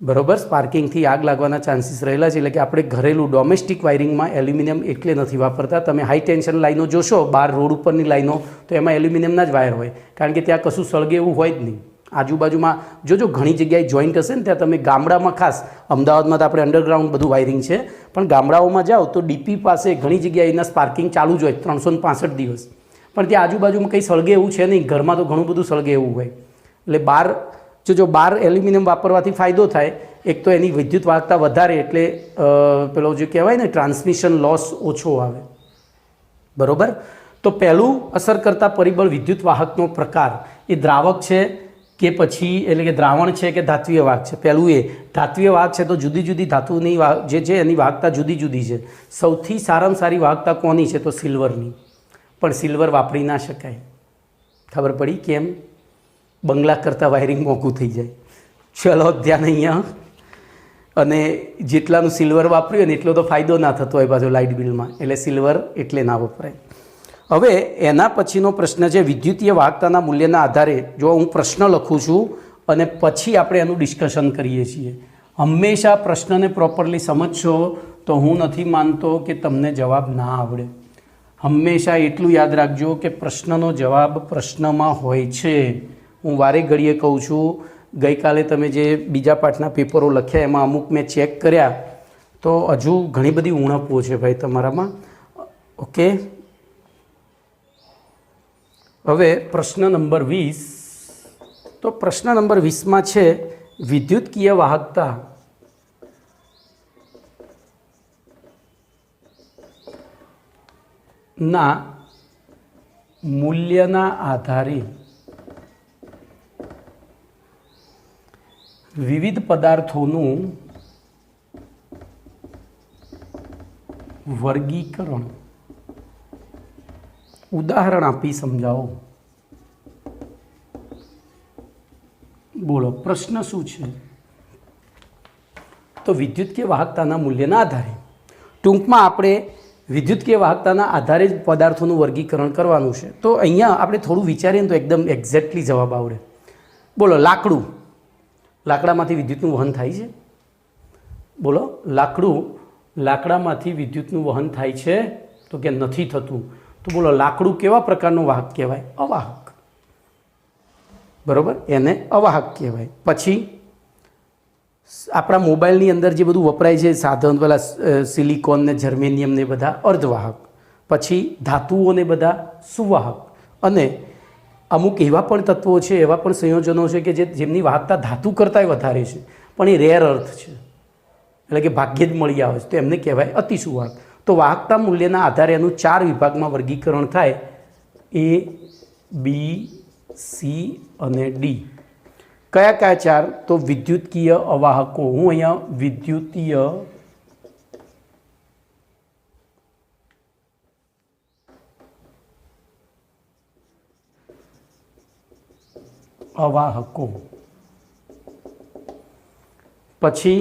બરાબર. સ્પાર્કિંગથી આગ લાગવાના ચાન્સીસ રહેલા છે. એટલે કે આપણે ઘરેલું ડોમેસ્ટિક વાયરિંગમાં એલ્યુમિનિયમ એટલે નથી વાપરતા. તમે હાઈ ટેન્શન લાઈનો જોશો બહાર રોડ ઉપરની લાઈનો, તો એમાં એલ્યુમિનિયમના જ વાયર હોય, કારણ કે ત્યાં કશું સળગે એવું હોય જ નહીં. આજુબાજુમાં જોજો ઘણી જગ્યાએ જોઈન્ટ હશે ને ત્યાં તમે ગામડામાં, ખાસ અમદાવાદમાં તો આપણે અંડરગ્રાઉન્ડ બધું વાયરિંગ છે, પણ ગામડાઓમાં જાઓ તો ડીપી પાસે ઘણી જગ્યાએ એના સ્પાર્કિંગ ચાલુ જ હોય 365 દિવસ, પણ ત્યાં આજુબાજુમાં કંઈ સળગે એવું છે નહીં. ઘરમાં તો ઘણું બધું સળગે એવું હોય. એટલે બહાર એલ્યુમિનિયમ વાપરવાથી ફાયદો થાય. એક તો એની વિદ્યુત વાહકતા વધારે, એટલે પેલો જે કહેવાય ને ટ્રાન્સમિશન લોસ ઓછો આવે, બરાબર. તો પહેલું અસર કરતા પરિબળ વિદ્યુત વાહકનો પ્રકાર, એ દ્રાવક છે કે પછી એટલે કે દ્રાવણ છે કે ધાત્વીય વાહક છે. પહેલું એ ધાત્વીય વાહક છે તો જુદી જુદી ધાતુની જે છે એની વાહકતા જુદી જુદી છે. સૌથી સારામાં સારી વાહકતા કોની છે? તો સિલ્વરની. પણ સિલ્વર વાપરી ના શકાય. ખબર પડી કેમ? બંગલા કરતાં વાયરિંગ મોંઘું થઈ જાય. ચલો ધ્યાન અહીંયા. અને જેટલાનું સિલ્વર વાપર્યું ને એટલો તો ફાયદો ના થતો હોય પાછો લાઇટ બિલમાં, એટલે સિલ્વર એટલે ના વપરાય. હવે એના પછીનો પ્રશ્ન છે વિદ્યુતીય વાહકતાના મૂલ્યના આધારે. જો હું પ્રશ્ન લખું છું અને પછી આપણે એનું ડિસ્કશન કરીએ છીએ. હંમેશા પ્રશ્નને પ્રોપરલી સમજશો તો હું નથી માનતો કે તમને જવાબ ના આવડે. હંમેશા એટલું યાદ રાખજો કે પ્રશ્નનો જવાબ પ્રશ્નમાં હોય છે. હું વારે ઘડીએ કહું છું, ગઈકાલે તમે જે બીજા પાઠના પેપરો લખ્યા એમાં અમુક મેં ચેક કર્યા તો હજુ ઘણી બધી ઉણપો છે ભાઈ તમારામાં. ઓકે, હવે પ્રશ્ન નંબર 20. તો પ્રશ્ન નંબર 20માં છે વિદ્યુતકીય વાહકતા ના મૂલ્યના આધારે વિવિધ પદાર્થોનું વર્ગીકરણ. ઉદાહરણ આપી સમજાવો. બોલો પ્રશ્ન શું છે? તો વિદ્યુતકીય વાહકતાના મૂલ્યના આધારે, ટૂંકમાં આપણે વિદ્યુતકીય વાહકતાના આધારે જ પદાર્થોનું વર્ગીકરણ કરવાનું છે. તો અહીંયા આપણે થોડું વિચારીએ તો એકદમ એક્ઝેક્ટલી જવાબ આવડે. બોલો લાકડું, લાકડામાંથી વિદ્યુતનું વહન થાય છે? બોલો લાકડામાંથી વિદ્યુતનું વહન થાય છે? તો કે નથી થતું. તો બોલો લાકડું કેવા પ્રકારનું વાહક કહેવાય? અવાહક, બરાબર, એને અવાહક કહેવાય. પછી આપણા મોબાઈલની અંદર જે બધું વપરાય છે સાધન, પેલા સિલિકોન ને જર્મેનિયમ ને બધા અર્ધવાહક. પછી ધાતુઓને બધા સુવાહક. અને અમુક એવા પણ તત્વો છે, એવા પણ સંયોજનો છે કે જેમની વાહકતા ધાતુ કરતાંય વધારે છે, પણ એ રેર અર્થ છે, એટલે કે ભાગ્યે જ મળી આવે છે, તો એમને કહેવાય અતિસુવાહક. તો વાહકતા મૂલ્યના આધારે એનું 4 વિભાગમાં વર્ગીકરણ થાય, A, B, C અને D. કયા કયા 4? તો વિદ્યુતકીય અવાહકો. હું અહીંયા વિદ્યુતીય અવાહકો, પછી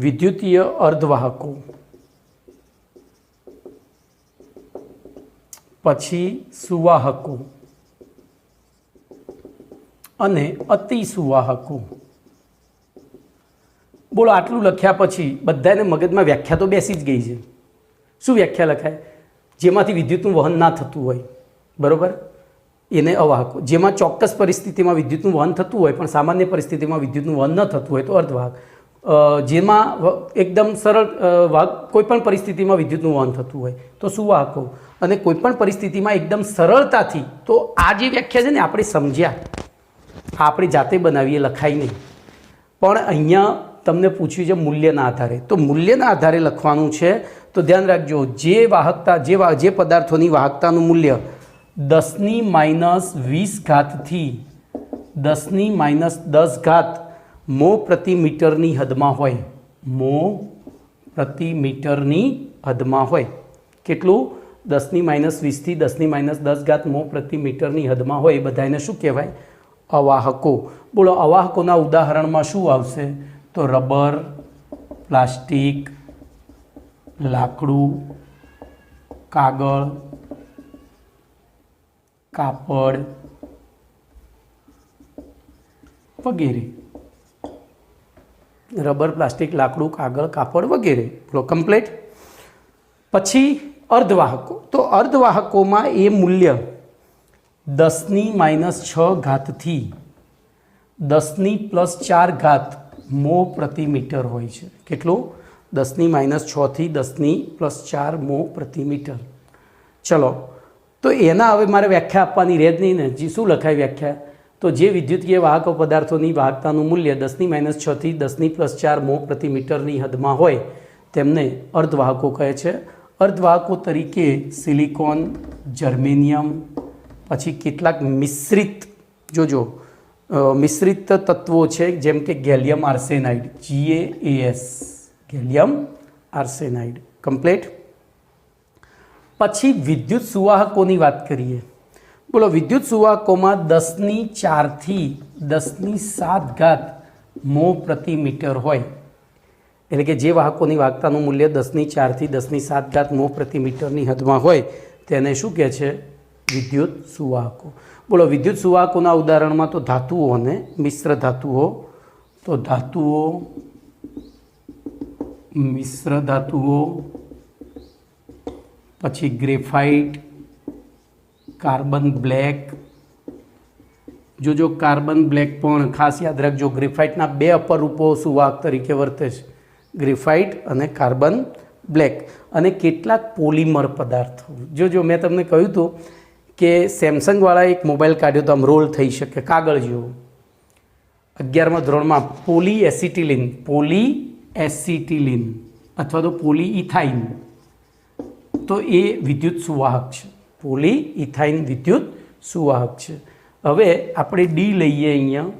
વિદ્યુતીય અર્ધવાહકો, પછી સુવાહકો અને અતિસુવાહકો. બોલો આટલું લખ્યા પછી બધાને મગજમાં વ્યાખ્યા તો બેસી જ ગઈ છે. શું વ્યાખ્યા લખાય? જેમાંથી વિદ્યુતનું વહન ના થતું હોય, બરાબર, એને અવાહકો. જેમાં ચોક્કસ પરિસ્થિતિમાં વિદ્યુતનું વહન થતું હોય પણ સામાન્ય પરિસ્થિતિમાં વિદ્યુતનું વહન ન થતું હોય તો અર્ધવાહક. જેમાં એકદમ સરળ કોઈપણ પરિસ્થિતિમાં વિદ્યુતનું વહન થતું હોય તો સુવાહકો, અને કોઈપણ પરિસ્થિતિમાં એકદમ સરળતાથી, તો આ જે વ્યાખ્યા છે ને આપણે સમજ્યા, આપણે જાતે બનાવીએ, લખાઈ નહીં, પણ અહીંયા તમને પૂછ્યું છે મૂલ્યના આધારે, તો મૂલ્યના આધારે લખવાનું છે. તો ધ્યાન રાખજો, જે વાહકતા જે પદાર્થોની વાહકતાનું મૂલ્ય 10⁻20 થી 10⁻10 mho પ્રતિ મીટરની હદમાં હોય, mho પ્રતિ મીટરની હદમાં હોય, કેટલું? 10⁻20 થી 10⁻10 mho પ્રતિ મીટરની હદમાં હોય, એ બધાને શું કહેવાય? અવાહકો. બોલો, અવાહકોના ઉદાહરણમાં શું આવશે? તો રબર, પ્લાસ્ટિક, લાકડું, કાગળ, કાપડ વગેરે. રબર, પ્લાસ્ટિક, લાકડું, કાગળ, કાપડ વગેરે. બોલો, કમ્પ્લીટ. પછી અર્ધવાહકો. તો અર્ધવાહકોમાં એ મૂલ્ય 10⁻6 થી 10⁻4 mho પ્રતિ મીટર હોય છે. કેટલું? 10⁻6 થી 10⁻4 mho પ્રતિ મીટર. ચલો, તો એના હવે મારે વ્યાખ્યા આપવાની રહે જ નહીં ને. જે શું લખાય વ્યાખ્યા? તો જે વિદ્યુતીય વાહકો પદાર્થોની વાહકતાનું મૂલ્ય 10⁻6 થી 10⁻4 mho પ્રતિ મીટરની હદમાં હોય તેમને અર્ધવાહકો કહે છે. અર્ધવાહકો તરીકે સિલિકોન, જર્મેનિયમ, પછી કેટલાક મિશ્રિત, જોજો મિશ્રિત તત્વો છે, જેમ કે gallium arsenide, GaAs, gallium arsenide. Complete. પછી વિદ્યુત સુવાહકોની વાત કરીએ. બોલો, વિદ્યુત સુવાહકોમાં 10⁻4 થી 10⁻7 mho પ્રતિ મીટર હોય, એટલે કે જે વાહકોની વાહકતાનું મૂલ્ય 10⁻4 થી 10⁻7 mho પ્રતિ મીટરની હદમાં હોય તેને શું કહે છે? વિદ્યુત સુવાહકો. બોલો, વિદ્યુત સુવાહકોના ઉદાહરણમાં તો ધાતુઓ અને મિશ્ર ધાતુઓ. તો ધાતુઓ, મિશ્ર ધાતુઓ, પછી ગ્રેફાઇટ, કાર્બન બ્લેક. જો કાર્બન બ્લેક પણ ખાસ યાદ રાખજો, ગ્રેફાઇટના બે અપર રૂપો સુવાહક તરીકે વર્તે છે, ગ્રેફાઇટ અને કાર્બન બ્લેક. અને કેટલાક પોલિમર પદાર્થો. જો મેં તમને કહ્યું હતું કે સેમસંગવાળાએ એક મોબાઈલ કાઢ્યો તો આમ રોલ થઈ શકે, કાગળ જેવો. 11મા ધોરણમાં પોલીએસિટિલિન અથવા તો પોલીઇથાઇન, તો એ વિદ્યુત સુવાહક છે. પોલીઇથાઇન વિદ્યુત સુવાહક છે. હવે આપણે ડી લઈએ અહીંયા.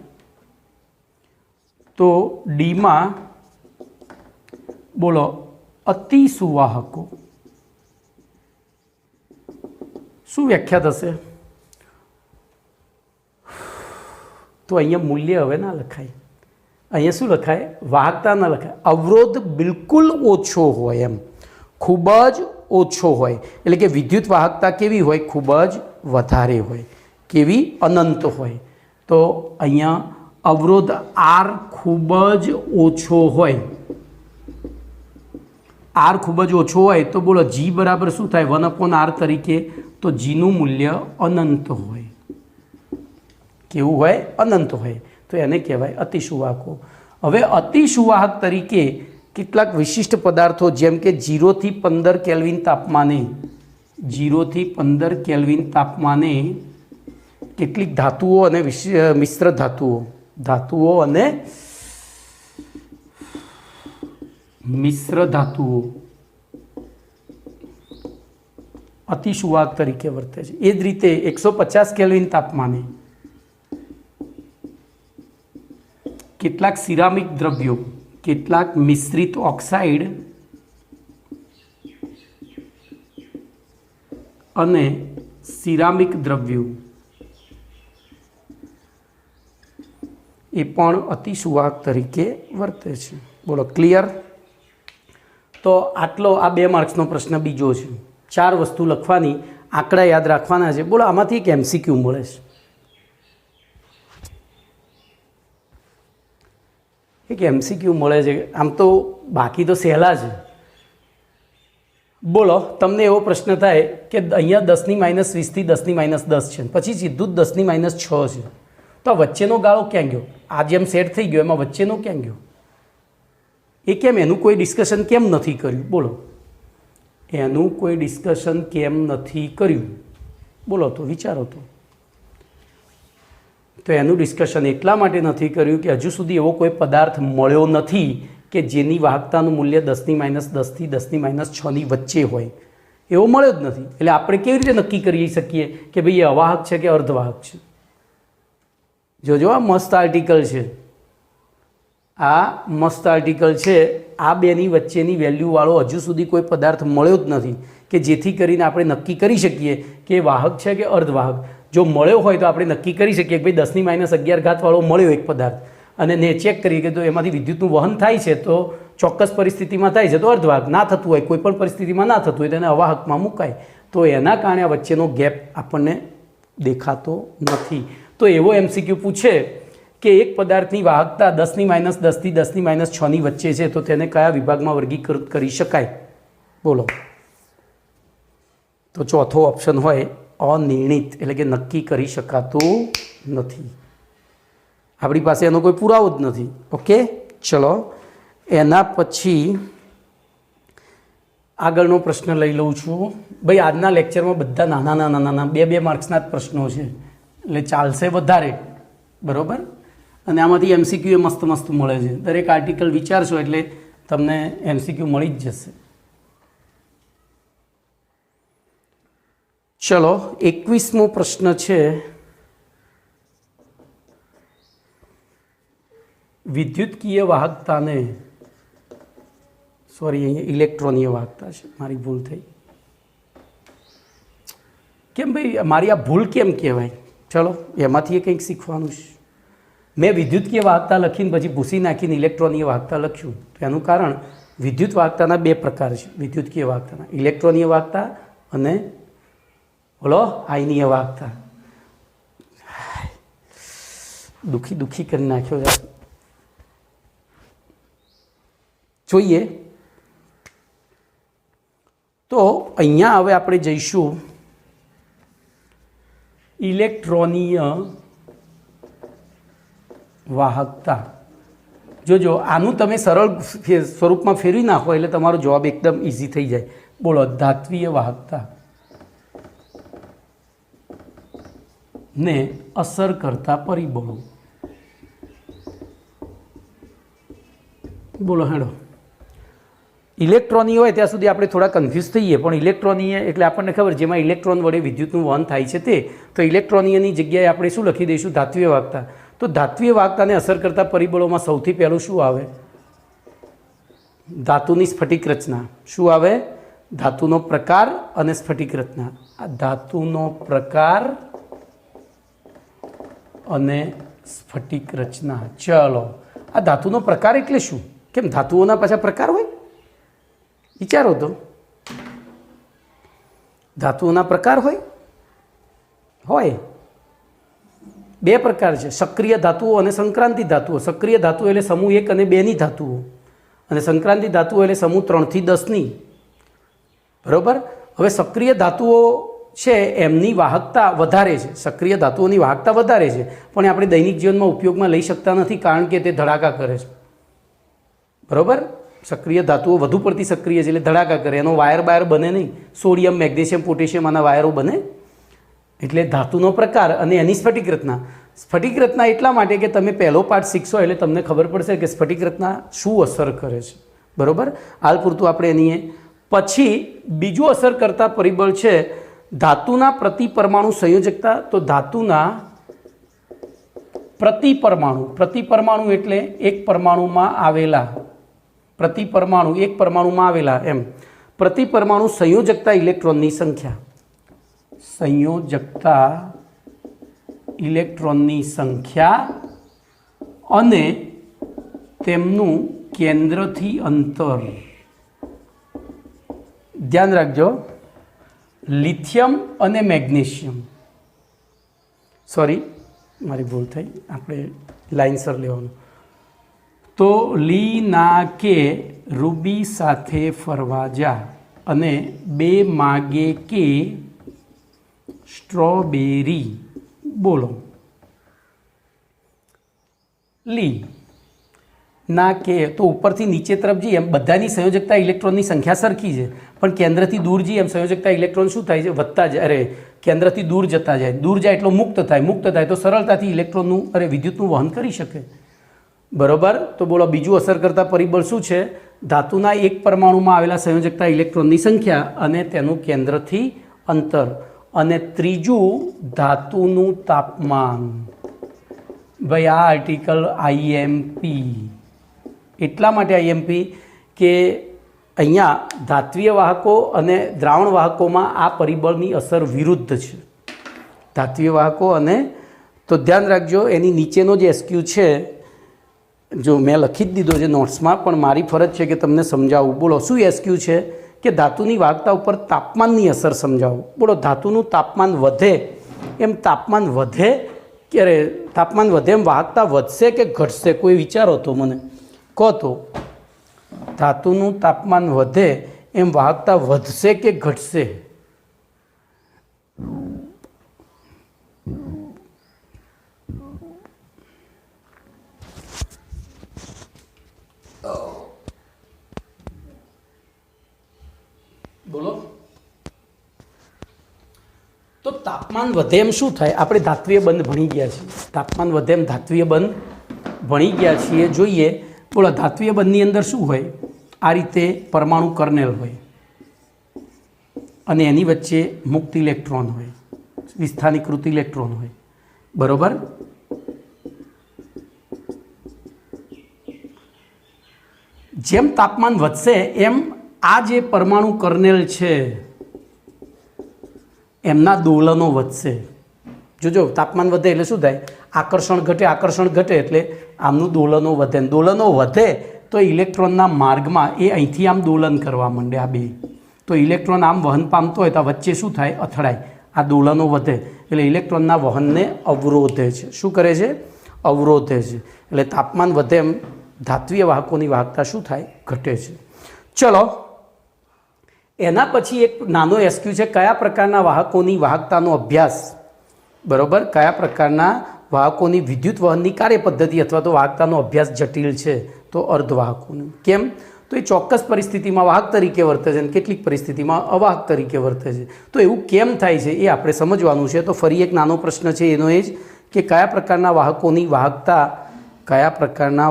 તો ડીમાં બોલો, અતિ સુવાહકો. શું વ્યાખ્યા થશે? તો અહીંયા મૂલ્ય હવે ના લખાય, અહીંયા શું લખાય? વાહકતા ના લખાય. અવરોધ બિલકુલ ઓછો હોય, એમ ખૂબ જ ઓછો હોય, એટલે કે વિદ્યુત વાહકતા કેવી હોય? ખૂબ જ વધારે હોય. કેવી? અનંત હોય. તો અહીંયા અવરોધ આર ખૂબ જ ઓછો હોય. આર ખૂબ જ ઓછો હોય તો બોલો, જી બરાબર શું થાય? 1/r તરીકે. તો જીનું મૂલ્ય અનંત હોય. કેવું હોય? અનંત હોય. તો એને કહેવાય અતિસુવાહકો. હવે અતિસુવાહક તરીકે કેટલાક વિશિષ્ટ પદાર્થો, જેમ કે 0 થી 15 કેલ્વિન તાપમાને, 0 થી 15 કેલ્વિન તાપમાને કેટલીક ધાતુઓ અને મિશ્ર ધાતુઓ અને મિશ્ર ધાતુઓ અતિસુવાહક તરીકે વર્તે છે. એ જ રીતે 150 કેલ્વિન તાપમાને કેટલાક સિરામિક દ્રવ્યો, કેટલાક મિશ્રિત ઓક્સાઇડ અને સિરામિક દ્રવ્યો એ પણ અતિસુવાહક તરીકે વર્તે છે. બોલો, ક્લિયર? તો આટલો આ 2 માર્ક્સનો પ્રશ્ન બીજો છે. 4 વસ્તુ લખવાની, આંકડા યાદ રાખવાના છે. બોલો, આમાંથી એક MCQ મળે છે. એક MCQ મળે છે. આમ તો બાકી તો સહેલા છે. બોલો, તમને એવો પ્રશ્ન થાય કે અહીંયા 10⁻20 થી 10⁻10 છે, પછી સીધું જ 10⁻6 છે, તો આ વચ્ચેનો ગાળો ક્યાં ગયો? આ જેમ સેટ થઈ ગયો એમાં વચ્ચેનો ક્યાં ગયો? એ કેમ? એનું કોઈ ડિસ્કશન કેમ નથી કર્યું? બોલો, એનું કોઈ ડિસ્કશન કેમ નથી કર્યું? બોલો તો, વિચારો તો એનું ડિસ્કશન એટલા માટે નથી કર્યું કે હજુ સુધી એવો કોઈ પદાર્થ મળ્યો નથી કે જેની વાહકતાનું મૂલ્ય 10⁻10 થી 10⁻6ની વચ્ચે હોય. એવો મળ્યો જ નથી. એટલે આપણે કેવી રીતે નક્કી કરી શકીએ કે ભાઈ એ અવાહક છે કે અર્ધવાહક છે? જોજો, આ મસ્ત આર્ટિકલ છે, આ મસ્ત આર્ટિકલ છે. આ બેની વચ્ચેની વેલ્યુવાળો હજુ સુધી કોઈ પદાર્થ મળ્યો જ નથી કે જેથી કરીને આપણે નક્કી કરી શકીએ કે વાહક છે કે અર્ધવાહક. જો મળ્યો હોય તો આપણે નક્કી કરી શકીએ કે ભાઈ 10⁻11 વાળો મળ્યો એક પદાર્થ, અને ને ચેક કરીએ કે તો એમાંથી વિદ્યુતનું વહન થાય છે તો ચોક્કસ પરિસ્થિતિમાં થાય છે તો અર્ધવાહક, ના થતું હોય કોઈ પણ પરિસ્થિતિમાં ના થતું હોય તેને અવાહકમાં મુકાય. તો એના કારણે આ વચ્ચેનો ગેપ આપણને દેખાતો નથી. તો એવો MCQ પૂછે કે એક પદાર્થની વાહકતા 10⁻10 થી 10⁻6ની વચ્ચે છે તો તેને કયા વિભાગમાં વર્ગીકૃત કરી શકાય? બોલો. તો ચોથો ઓપ્શન હોય અનિર્ણિત, એટલે કે નક્કી કરી શકાતું નથી. આપણી પાસે એનો કોઈ પુરાવો જ નથી. ઓકે, ચલો એના પછી આગળનો પ્રશ્ન લઈ લઉં છું. ભાઈ આજના લેક્ચરમાં બધા નાના 2 માર્ક્સના જ પ્રશ્નો છે એટલે ચાલશે વધારે, બરાબર? અને આમાંથી MCQ એ મસ્ત મળે છે. દરેક આર્ટિકલ વિચારશો એટલે તમને MCQ મળી જ જશે. ચલો 21મો પ્રશ્ન છે, વિદ્યુતકીય વાહકતાને, સોરી અહીંયા ઇલેક્ટ્રોનીય વાહકતા છે, મારી ભૂલ થઈ. કેમ ભાઈ મારી આ ભૂલ કેમ કહેવાય? ચલો એમાંથી કંઈક શીખવાનું છે. મેં વિદ્યુતકીય વાહકતા લખીને પછી ભૂસી નાખીને ઇલેક્ટ્રોનીય વાહકતા લખ્યું. તો એનું કારણ વિદ્યુત વાહકતાના 2 પ્રકાર છે વિદ્યુતકીય વાહકતાના, ઇલેક્ટ્રોનીય વાહકતા અને બોલો આયનીય વાહકતા. દુખી કરી નાખ્યો છે. જોઈએ તો અહીંયા હવે આપણે જઈશું ઇલેક્ટ્રોનીય વાહકતા. જોજો આનું તમે સરળ સ્વરૂપમાં ફેરવી નાખો એટલે તમારો જવાબ એકદમ ઇઝી થઈ જાય. બોલો, ધાત્વીય વાહકતા ને અસર કરતા પરિબળો. બોલો હેડો. ઇલેક્ટ્રોનીય હોય ત્યાં સુધી આપણે થોડા કન્ફ્યુઝ થઈએ, પણ ઇલેક્ટ્રોનીય એટલે આપણને ખબર જેમાં ઇલેક્ટ્રોન વડે વિદ્યુતનું વહન થાય છે તે. તો ઇલેક્ટ્રોનીયની જગ્યાએ આપણે શું લખી દઈશું? ધાત્વીય વાહકતા. તો ધાત્વીય વાહકતાને અસર કરતા પરિબળોમાં સૌથી પહેલું શું આવે? ધાતુની સ્ફટિક રચના. શું આવે? ધાતુનો પ્રકાર અને સ્ફટિક રચના. આ ધાતુનો પ્રકાર અને સ્ફટિક રચના. ચલો, આ ધાતુનો પ્રકાર એટલે શું? કેમ ધાતુઓના પાછા પ્રકાર હોય? વિચારો તો, ધાતુઓના પ્રકાર હોય. 2 પ્રકાર છે, સક્રિય ધાતુઓ અને સંક્રાંતિ ધાતુઓ. સક્રિય ધાતુઓ એટલે સમૂહ 1 અને 2ની ધાતુઓ, અને સંક્રાંતિ ધાતુઓ એટલે સમૂહ 3 થી 10ની. બરાબર? હવે સક્રિય ધાતુઓ છે એમની વાહકતા વધારે છે, સક્રિય ધાતુઓની વાહકતા વધારે છે, પણ આપણે દૈનિક જીવનમાં ઉપયોગમાં લઈ શકતા નથી કારણ કે તે ધડાકા કરે છે. બરાબર? સક્રિય ધાતુઓ વધુ પડતી સક્રિય છે એટલે ધડાકા કરે, એનો વાયર બને નહીં. સોડિયમ, મેગ્નેશિયમ, પોટેશિયમ આના વાયરો બને. એટલે ધાતુનો પ્રકાર અને એની સ્ફટિક રચના. સ્ફટિક રચના એટલા માટે કે તમે પહેલો પાઠ શીખશો એટલે તમને ખબર પડશે કે સ્ફટિક રચના શું અસર કરે છે. બરાબર? હાલ પૂરતું આપણે એની પછી બીજું અસર કરતા પરિબળ છે ધાતુના પ્રતિપરમાણુ સંયોજકતા. તો ધાતુના પ્રતિપરમાણુ એટલે એક પરમાણુમાં આવેલા, એક પરમાણુમાં આવેલા એમ પ્રતિપરમાણુ સંયોજકતા ઇલેક્ટ્રોનની સંખ્યા. સંયોજકતા ઇલેક્ટ્રોનની સંખ્યા અને તેમનું કેન્દ્રથી અંતર. ધ્યાન રાખજો, લિથિયમ અને મેગ્નેશિયમ, સોરી મારી ભૂલ થઈ, આપણે લાઇનસર લેવાનું. તો લી ના કે રૂબી સાથે ફરવા જા અને 2 માગે કે સ્ટ્રોબેરી. બોલો, લી ના કે તો ઉપરથી નીચે તરફ જઈએ એમ બધાની સંયોજકતા ઇલેક્ટ્રોનની સંખ્યા સરખી છે, પણ કેન્દ્રથી દૂર જઈએ એમ સંયોજકતા ઇલેક્ટ્રોન શું થાય છે, વધતા જાય. અરે કેન્દ્રથી દૂર જતા જાય, દૂર જાય એટલો મુક્ત થાય તો સરળતાથી ઇલેક્ટ્રોનનું વિદ્યુતનું વહન કરી શકે. બરોબર. તો બોલો બીજું અસર કરતા પરિબળ શું છે? ધાતુના એક પરમાણુમાં આવેલા સંયોજકતા ઇલેક્ટ્રોનની સંખ્યા અને તેનું કેન્દ્રથી અંતર. અને ત્રીજું ધાતુનું તાપમાન. ભાઈ આ આર્ટિકલ આઈએમપી એટલા માટે આઈએમપી કે અહીંયા ધાત્વીય વાહકો અને દ્રાવણ વાહકોમાં આ પરિબળની અસર વિરુદ્ધ છે. ધાત્વીય વાહકો અને તો ધ્યાન રાખજો એની નીચેનો જે એસક્યુ છે જો મેં લખી જ દીધો છે નોટ્સમાં, પણ મારી ફરજ છે કે તમને સમજાવું. બોલો શું એસક્યુ છે કે ધાતુની વાહકતા ઉપર તાપમાનની અસર સમજાવો. બોલો ધાતુનું તાપમાન વધે એમ તાપમાન વધે ક્યારે તાપમાન વધે એમ વાહકતા વધશે કે ઘટશે? કોઈ વિચારો તો મને કહો તો. ધાતુનું તાપમાન વધે એમ વાહકતા વધશે કે ઘટશે? બોલો. તો તાપમાન વધે એમ શું થાય? આપણે ધાત્વીય બંધ ભણી ગયા છીએ. તાપમાન વધે એમ ધાત્વીય બંધ ભણી ગયા છીએ. જોઈએ. બોલો ધાત્વીય બંધની અંદર શું હોય? આ રીતે પરમાણુ કર્નેલ હોય અને એની વચ્ચે મુક્ત ઇલેક્ટ્રોન હોય, વિસ્થાનીકૃત ઇલેક્ટ્રોન હોય. બરોબર. જેમ તાપમાન વધશે એમ આ જે પરમાણુ કર્નેલ છે એમના દોલનો વધશે. જોજો તાપમાન વધે એટલે શું થાય? આકર્ષણ ઘટે એટલે આમનું દોલનો વધે. દોલનો વધે તો ઇલેક્ટ્રોનના માર્ગમાં એ અહીંથી આમ દોલન કરવા માંડે આ બે. તો ઇલેક્ટ્રોન આમ વહન પામતો હોય તો વચ્ચે શું થાય? અથડાય. આ દોલનો વધે એટલે ઇલેક્ટ્રોનના વહનને અવરોધે છે. શું કરે છે? અવરોધે છે. એટલે તાપમાન વધે એમ ધાત્વીય વાહકોની વાહકતા શું થાય? ઘટે છે. ચલો એના પછી એક નાનો એસક્યુ છે કયા પ્રકારના વાહકોની વાહકતાનો અભ્યાસ. બરોબર. કયા પ્રકારના વાહકોની વિદ્યુત વહનની કાર્યપદ્ધતિ અથવા તો વાહકતાનો અભ્યાસ જટિલ છે? તો અર્ધવાહકોનું. કેમ? તો એ ચોક્કસ પરિસ્થિતિમાં વાહક તરીકે વર્તે છે અને કેટલીક પરિસ્થિતિમાં અવાહક તરીકે વર્તે છે. તો એવું કેમ થાય છે એ આપણે સમજવાનું છે. તો ફરી એક નાનો પ્રશ્ન છે એનો એ જ કે કયા પ્રકારના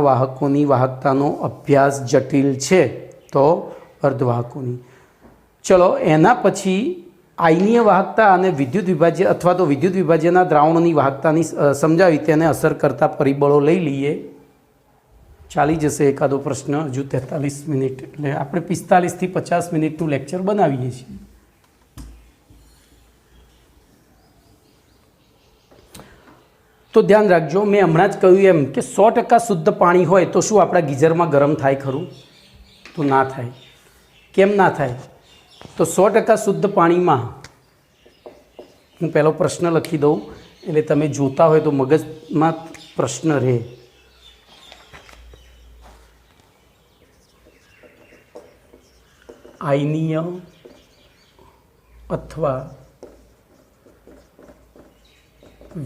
વાહકોની વાહકતાનો અભ્યાસ જટિલ છે? તો અર્ધવાહકોની. ચલો એના પછી આયનીય વાહકતા અને વિદ્યુત વિભાજ્ય અથવા તો વિદ્યુત વિભાજ્યના દ્રાવણોની વાહકતાની સમજાવી તેને અસર કરતા પરિબળો લઈ લઈએ. ચાલી જશે એકાદો પ્રશ્ન. હજુ 43 મિનિટ એટલે આપણે 45 થી 50 મિનિટનું લેક્ચર બનાવીએ છીએ. તો ધ્યાન રાખજો મેં હમણાં જ કહ્યું એમ કે 100% શુદ્ધ પાણી હોય તો શું આપણા ગીઝરમાં ગરમ થાય ખરું? તો ના થાય. કેમ ના થાય? તો 100% શુદ્ધ પાણીમાં હું પહેલો પ્રશ્ન લખી દઉં એટલે તમે જોતા હોય તો મગજમાં પ્રશ્ન રહે. આયનીય અથવા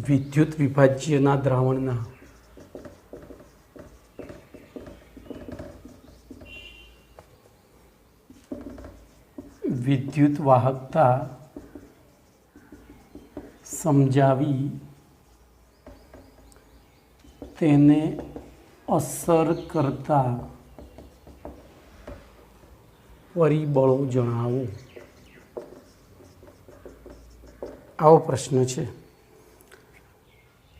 વિદ્યુત વિભાજ્યના દ્રાવણના વિદ્યુત વાહકતા સમજાવી તેને અસર કરતા પરિબળો જણાવો. આવો પ્રશ્ન છે.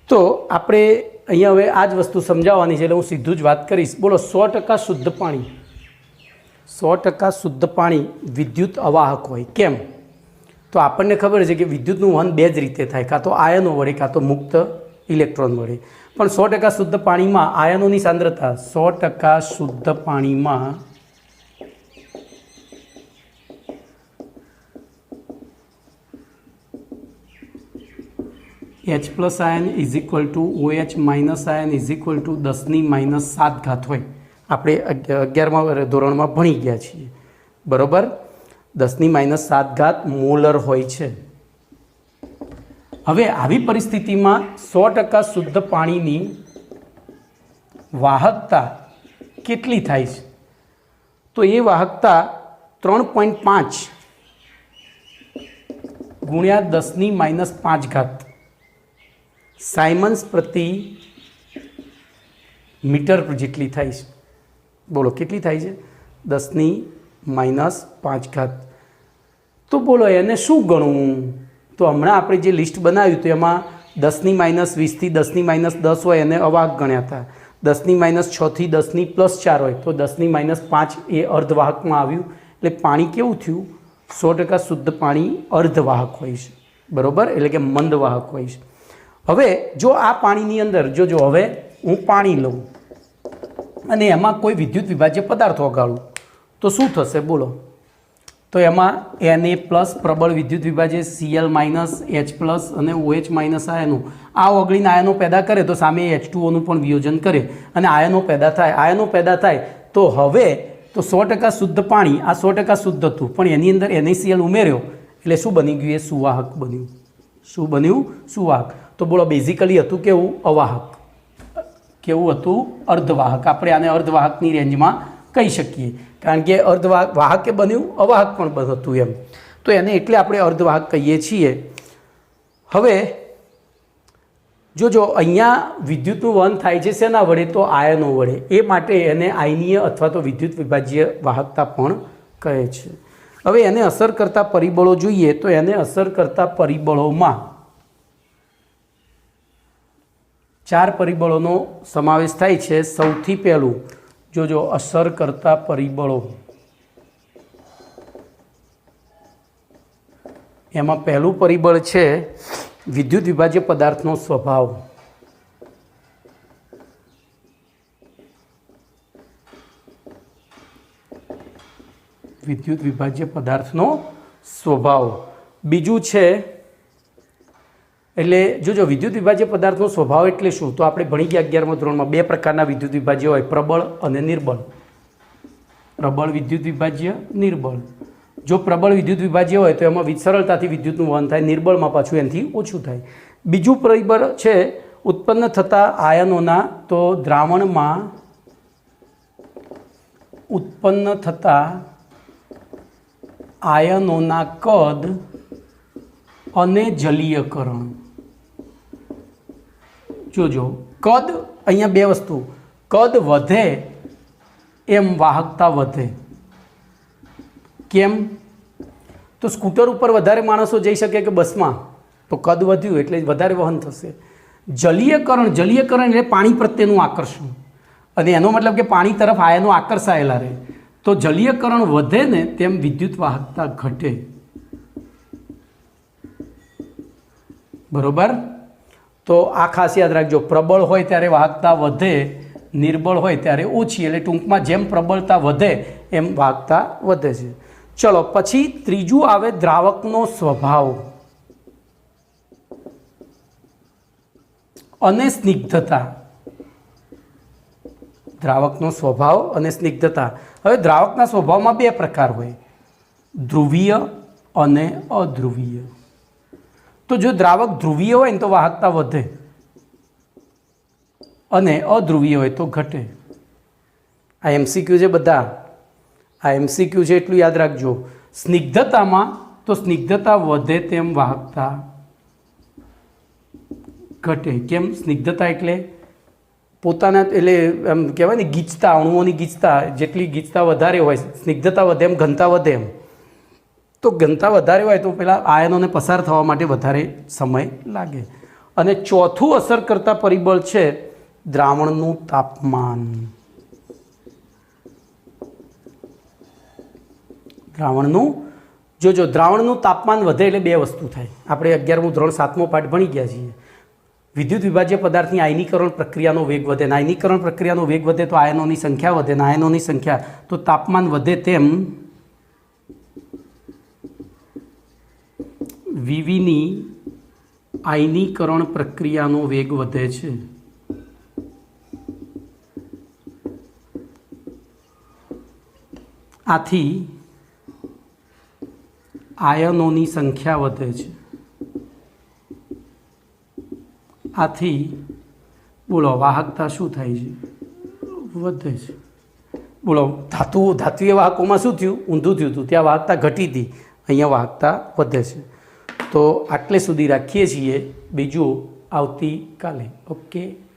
તો આપણે અહીંયા હવે આ જ વસ્તુ સમજાવવાની છે એટલે હું સીધું જ વાત કરીશ. બોલો 100% શુદ્ધ પાણી 100% શુદ્ધ પાણી વિદ્યુત અવાહક હોય. કેમ? તો આપણને ખબર છે કે વિદ્યુતનું વહન બે જ રીતે થાય, કાં તો આયનો વડે કાં તો મુક્ત ઇલેક્ટ્રોન વડે. પણ 100% શુદ્ધ પાણીમાં આયનોની સાંદ્રતા 100% શુદ્ધ પાણીમાં H plus ion is equal to OH minus ion is equal to 10⁻⁷ હોય. આપણે 11મા ધોરણમાં ભણી ગયા છીએ. બરાબર. 10⁻⁷ મોલર હોય છે. હવે આવી પરિસ્થિતિમાં 100% શુદ્ધ પાણીની વાહકતા કેટલી થાય છે? તો એ વાહકતા 3.5 ગુણ્યા 10⁻5 સાયમન્સ પ્રતિ મીટર જેટલી થાય છે. બોલો કેટલી થાય છે? 10⁻5. તો બોલો એને શું ગણવું? તો હમણાં આપણે જે લિસ્ટ બનાવ્યું તો એમાં 10⁻20 થી 10⁻10 હોય એને અવાહક ગણ્યા હતા. 10⁻6 થી 10+4 હોય તો 10⁻5 એ અર્ધવાહકમાં આવ્યું. એટલે પાણી કેવું થયું? 100% શુદ્ધ પાણી અર્ધવાહક હોય છે, બરાબર, એટલે કે મંદવાહક હોય છે. હવે જો આ પાણીની અંદર જો હવે હું પાણી લઉં અને એમાં કોઈ વિદ્યુત વિભાજ્ય પદાર્થ ઓગાળું તો શું થશે બોલો? તો એમાં Na+ પ્રબળ વિદ્યુત વિભાજ્ય, Cl- H+ અને OH- આયનો આ ઓગળીને આયનો પેદા કરે તો સામે H2O પણ વિયોજન કરે અને આયનો પેદા થાય. તો હવે તો 100% શુદ્ધ પાણી, આ 100% શુદ્ધ હતું પણ એની અંદર NaCl ઉમેર્યો એટલે શું બની ગયું? એ સુવાહક બન્યું. શું બન્યું? સુવાહક. તો બોલો બેઝિકલી હતું કેવું? અવાહક. કેવું હતું? અર્ધવાહક. આપણે આને અર્ધવાહકની રેન્જમાં કહી શકીએ કારણ કે વાહક એ બન્યું, અવાહક પણ હતું એમ. તો એને એટલે આપણે અર્ધવાહક કહીએ છીએ. હવે જો અહીંયા વિદ્યુતનું વહન થાય છે શેના વડે? તો આયનો વડે. એ માટે એને આયનીય અથવા તો વિદ્યુત વિભાજ્ય વાહકતા પણ કહે છે. હવે એને અસર કરતા પરિબળો જોઈએ તો એને અસર કરતા પરિબળોમાં 4 પરિબળોનો સમાવેશ થાય છે. સૌથી પહેલું જો અસર કરતા પરિબળો, એમાં પહેલું પરિબળ છે વિદ્યુત વિભાજ્ય પદાર્થનો સ્વભાવ. વિદ્યુત વિભાજ્ય પદાર્થનો સ્વભાવ. બીજું છે એટલે જો વિદ્યુત વિભાજ્ય પદાર્થનો સ્વભાવ એટલે શું? તો આપણે ભણી ગયા 11મા ધોરણમાં 2 પ્રકારના વિદ્યુત વિભાજ્ય હોય, પ્રબળ અને નિર્બળ. પ્રબળ વિદ્યુત વિભાજ્ય, નિર્બળ. જો પ્રબળ વિદ્યુત વિભાજ્ય હોય તો એમાં સરળતાથી વિદ્યુતનું વહન થાય, નિર્બળમાં પાછું એનાથી ઓછું થાય. બીજું પરિબળ છે ઉત્પન્ન થતા આયનોના. તો દ્રાવણમાં ઉત્પન્ન થતા આયનોના કદ અને જલીયકરણ. જોજો કદ, અહીંયા 2 વસ્તુ, કદ વધે એમ વાહકતા વધે. કેમ? તો સ્કૂટર ઉપર વધારે માણસો જઈ શકે કે બસમાં? તો કદ વધ્યું એટલે વધારે વહન થશે. જલીયકરણ એટલે પાણી પ્રત્યેનું આકર્ષણ, અને એનો મતલબ કે પાણી તરફ આયનો આકર્ષાયેલા રહે. તો જલીયકરણ વધે ને તેમ વિદ્યુત વાહકતા ઘટે. બરોબર? તો આ ખાસ યાદ રાખજો. પ્રબળ હોય ત્યારે વાહકતા વધે, નિર્બળ હોય ત્યારે ઓછી. એટલે ટૂંકમાં જેમ પ્રબળતા વધે એમ વાહકતા વધે છે. ચલો પછી ત્રીજું આવે દ્રાવકનો સ્વભાવ અને સ્નિગ્ધતા. દ્રાવકનો સ્વભાવ અને સ્નિગ્ધતા. હવે દ્રાવકના સ્વભાવમાં 2 પ્રકાર હોય, ધ્રુવીય અને અધ્રુવીય. તો જો દ્રાવક ધ્રુવીય હોય ને તો વાહકતા વધે અને અધ્રુવીય હોય તો ઘટે. આ MCQ છે બધા, આ MCQ છે એટલું યાદ રાખજો. સ્નિગ્ધતામાં તો સ્નિગ્ધતા વધે તેમ વાહકતા ઘટે. કેમ? સ્નિગ્ધતા એટલે પોતાના, એટલે એમ કહેવાય ને ગીચતા, અણુઓની ગીચતા, જેટલી ગીચતા વધારે હોય સ્નિગ્ધતા વધે એમ ઘનતા વધે એમ. તો ઘનતા વધારે હોય તો પેલા આયનોને પસાર થવા માટે વધારે સમય લાગે. અને ચોથું અસર કરતા પરિબળ છે દ્રાવણનું તાપમાન. દ્રાવણનું તાપમાન વધે એટલે 2 વસ્તુ થાય. આપણે 11મું ધોરણ 7મો પાઠ ભણી ગયા છીએ. વિદ્યુત વિભાજ્ય પદાર્થની આયનીકરણ પ્રક્રિયાનો વેગ વધે. આયનીકરણ પ્રક્રિયાનો વેગ વધે તો આયનોની સંખ્યા વધે. આયનોની સંખ્યા તો તાપમાન વધે તેમ વિવિની આયનીકરણ પ્રક્રિયાનો વેગ વધે છે. આથી આયનોની સંખ્યા વધે છે. આથી બોલો વાહકતા શું થાય છે? વધે છે. બોલો ધાત્વિય વાહકોમાં શું થયું? ઊંધું થયું હતું. ત્યાં વાહકતા ઘટી હતી, અહીંયા વાહકતા વધે છે. તો આટલે સુધી રાખીએ છીએ. બીજું આવતીકાલે. ઓકે.